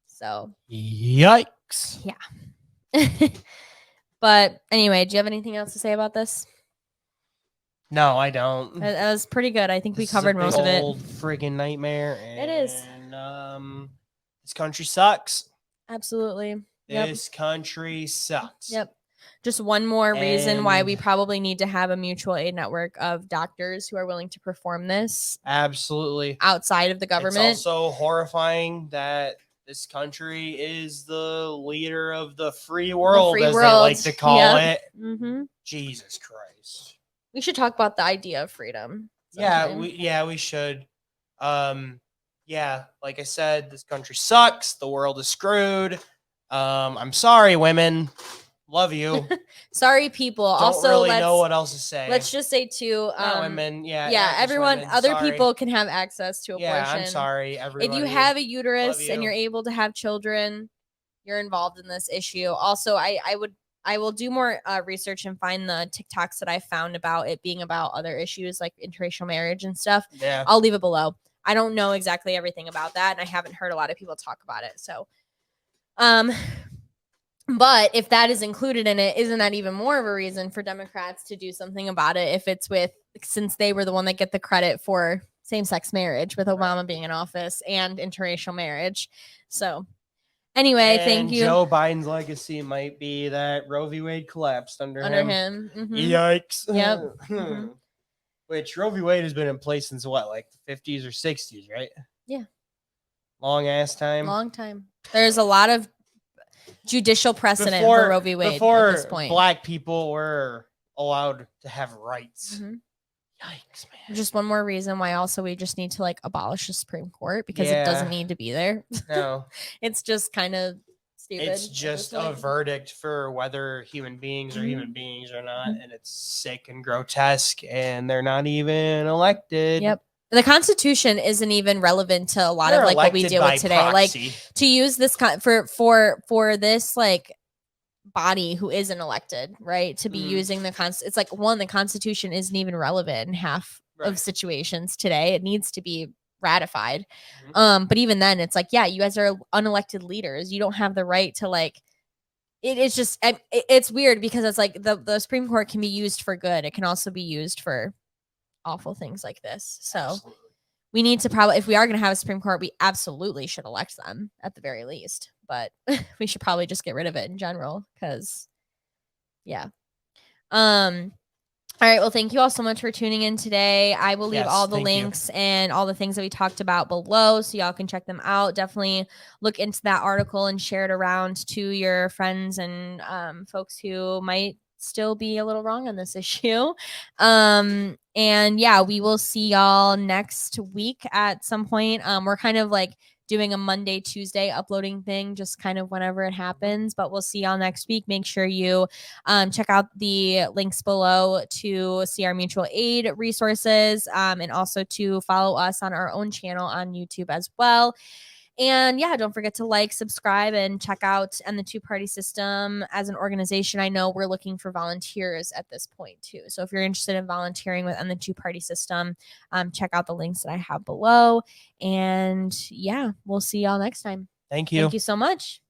So yikes. Yeah. But anyway, do you have anything else to say about this? No, I don't. That was pretty good. I think This we covered is a big most of it. Old friggin' nightmare. And, It is. This country sucks. Absolutely. Yep. This country sucks. Yep. Just one more reason why we And- probably need to have a mutual aid network of doctors who are willing to perform this Absolutely. outside of the government. It's also horrifying that this country is the leader of the free world, free as world. they like to call it. Mm-hmm. Jesus Christ. We should talk about the idea of freedom. Yeah, we should. Yeah, like I said, this country sucks. The world is screwed. I'm sorry, women. Love you. Sorry, people. Don't also, really know what else to say. Let's just say too. Not women. Yeah, just everyone. women. Other Sorry. people can have access to abortion. Yeah, I'm sorry, everybody. If you have a uterus Love you. and you're able to have children, you're involved in this issue. Also, I will do more research and find the TikToks that I found about it being about other issues like interracial marriage and stuff. Yeah. I'll leave it below. I don't know exactly everything about that, and I haven't heard a lot of people talk about it. So, but if that is included in it, isn't that even more of a reason for Democrats to do something about it? If it's since they were the one that get the credit for same-sex marriage with Obama being in office and interracial marriage. So anyway, thank you. Joe Biden's legacy might be that Roe v. Wade collapsed under him. Mm-hmm. Yikes. Yep. Mm-hmm. Which Roe v. Wade has been in place since what, like the 50s or 60s, right? Yeah. Long ass time. Long time. There's a lot of judicial precedent for Roe v. Wade before at this point. Black people were allowed to have rights. Mm-hmm. Yikes, man. Just one more reason why also we just need to like abolish the Supreme Court, because it doesn't need to be there. No. It's just kind of stupid. It's just a verdict for whether human beings are human beings or not. And it's sick and grotesque, and they're not even elected. Yep. The Constitution isn't even relevant to a lot of like what we deal with today. Proxy. Like to use this for this like body who isn't elected, right? To be using the it's like the Constitution isn't even relevant in half of situations today. It needs to be ratified. But even then, it's like, yeah, you guys are unelected leaders. You don't have the right to like. It's just it's weird because it's like the Supreme Court can be used for good. It can also be used for awful things like this. So Absolutely. we need to probably, if we are going to have a Supreme Court, we absolutely should elect them at the very least. But we should probably just get rid of it in general because, yeah. All right. Well, thank you all so much for tuning in today. I will leave Yes, all the thank you. links and all the things that we talked about below so y'all can check them out. Definitely look into that article and share it around to your friends and folks who might still be a little wrong on this issue. And yeah, we will see y'all next week at some point. We're kind of like doing a Monday, Tuesday uploading thing, just kind of whenever it happens, but we'll see y'all next week. Make sure you check out the links below to see our mutual aid resources, and also to follow us on our own channel on YouTube as well. And yeah, don't forget to like, subscribe, and check out And the Two Party System as an organization. I know we're looking for volunteers at this point too. So if you're interested in volunteering with And the Two Party System, check out the links that I have below. And yeah, we'll see y'all next time. Thank you. Thank you so much.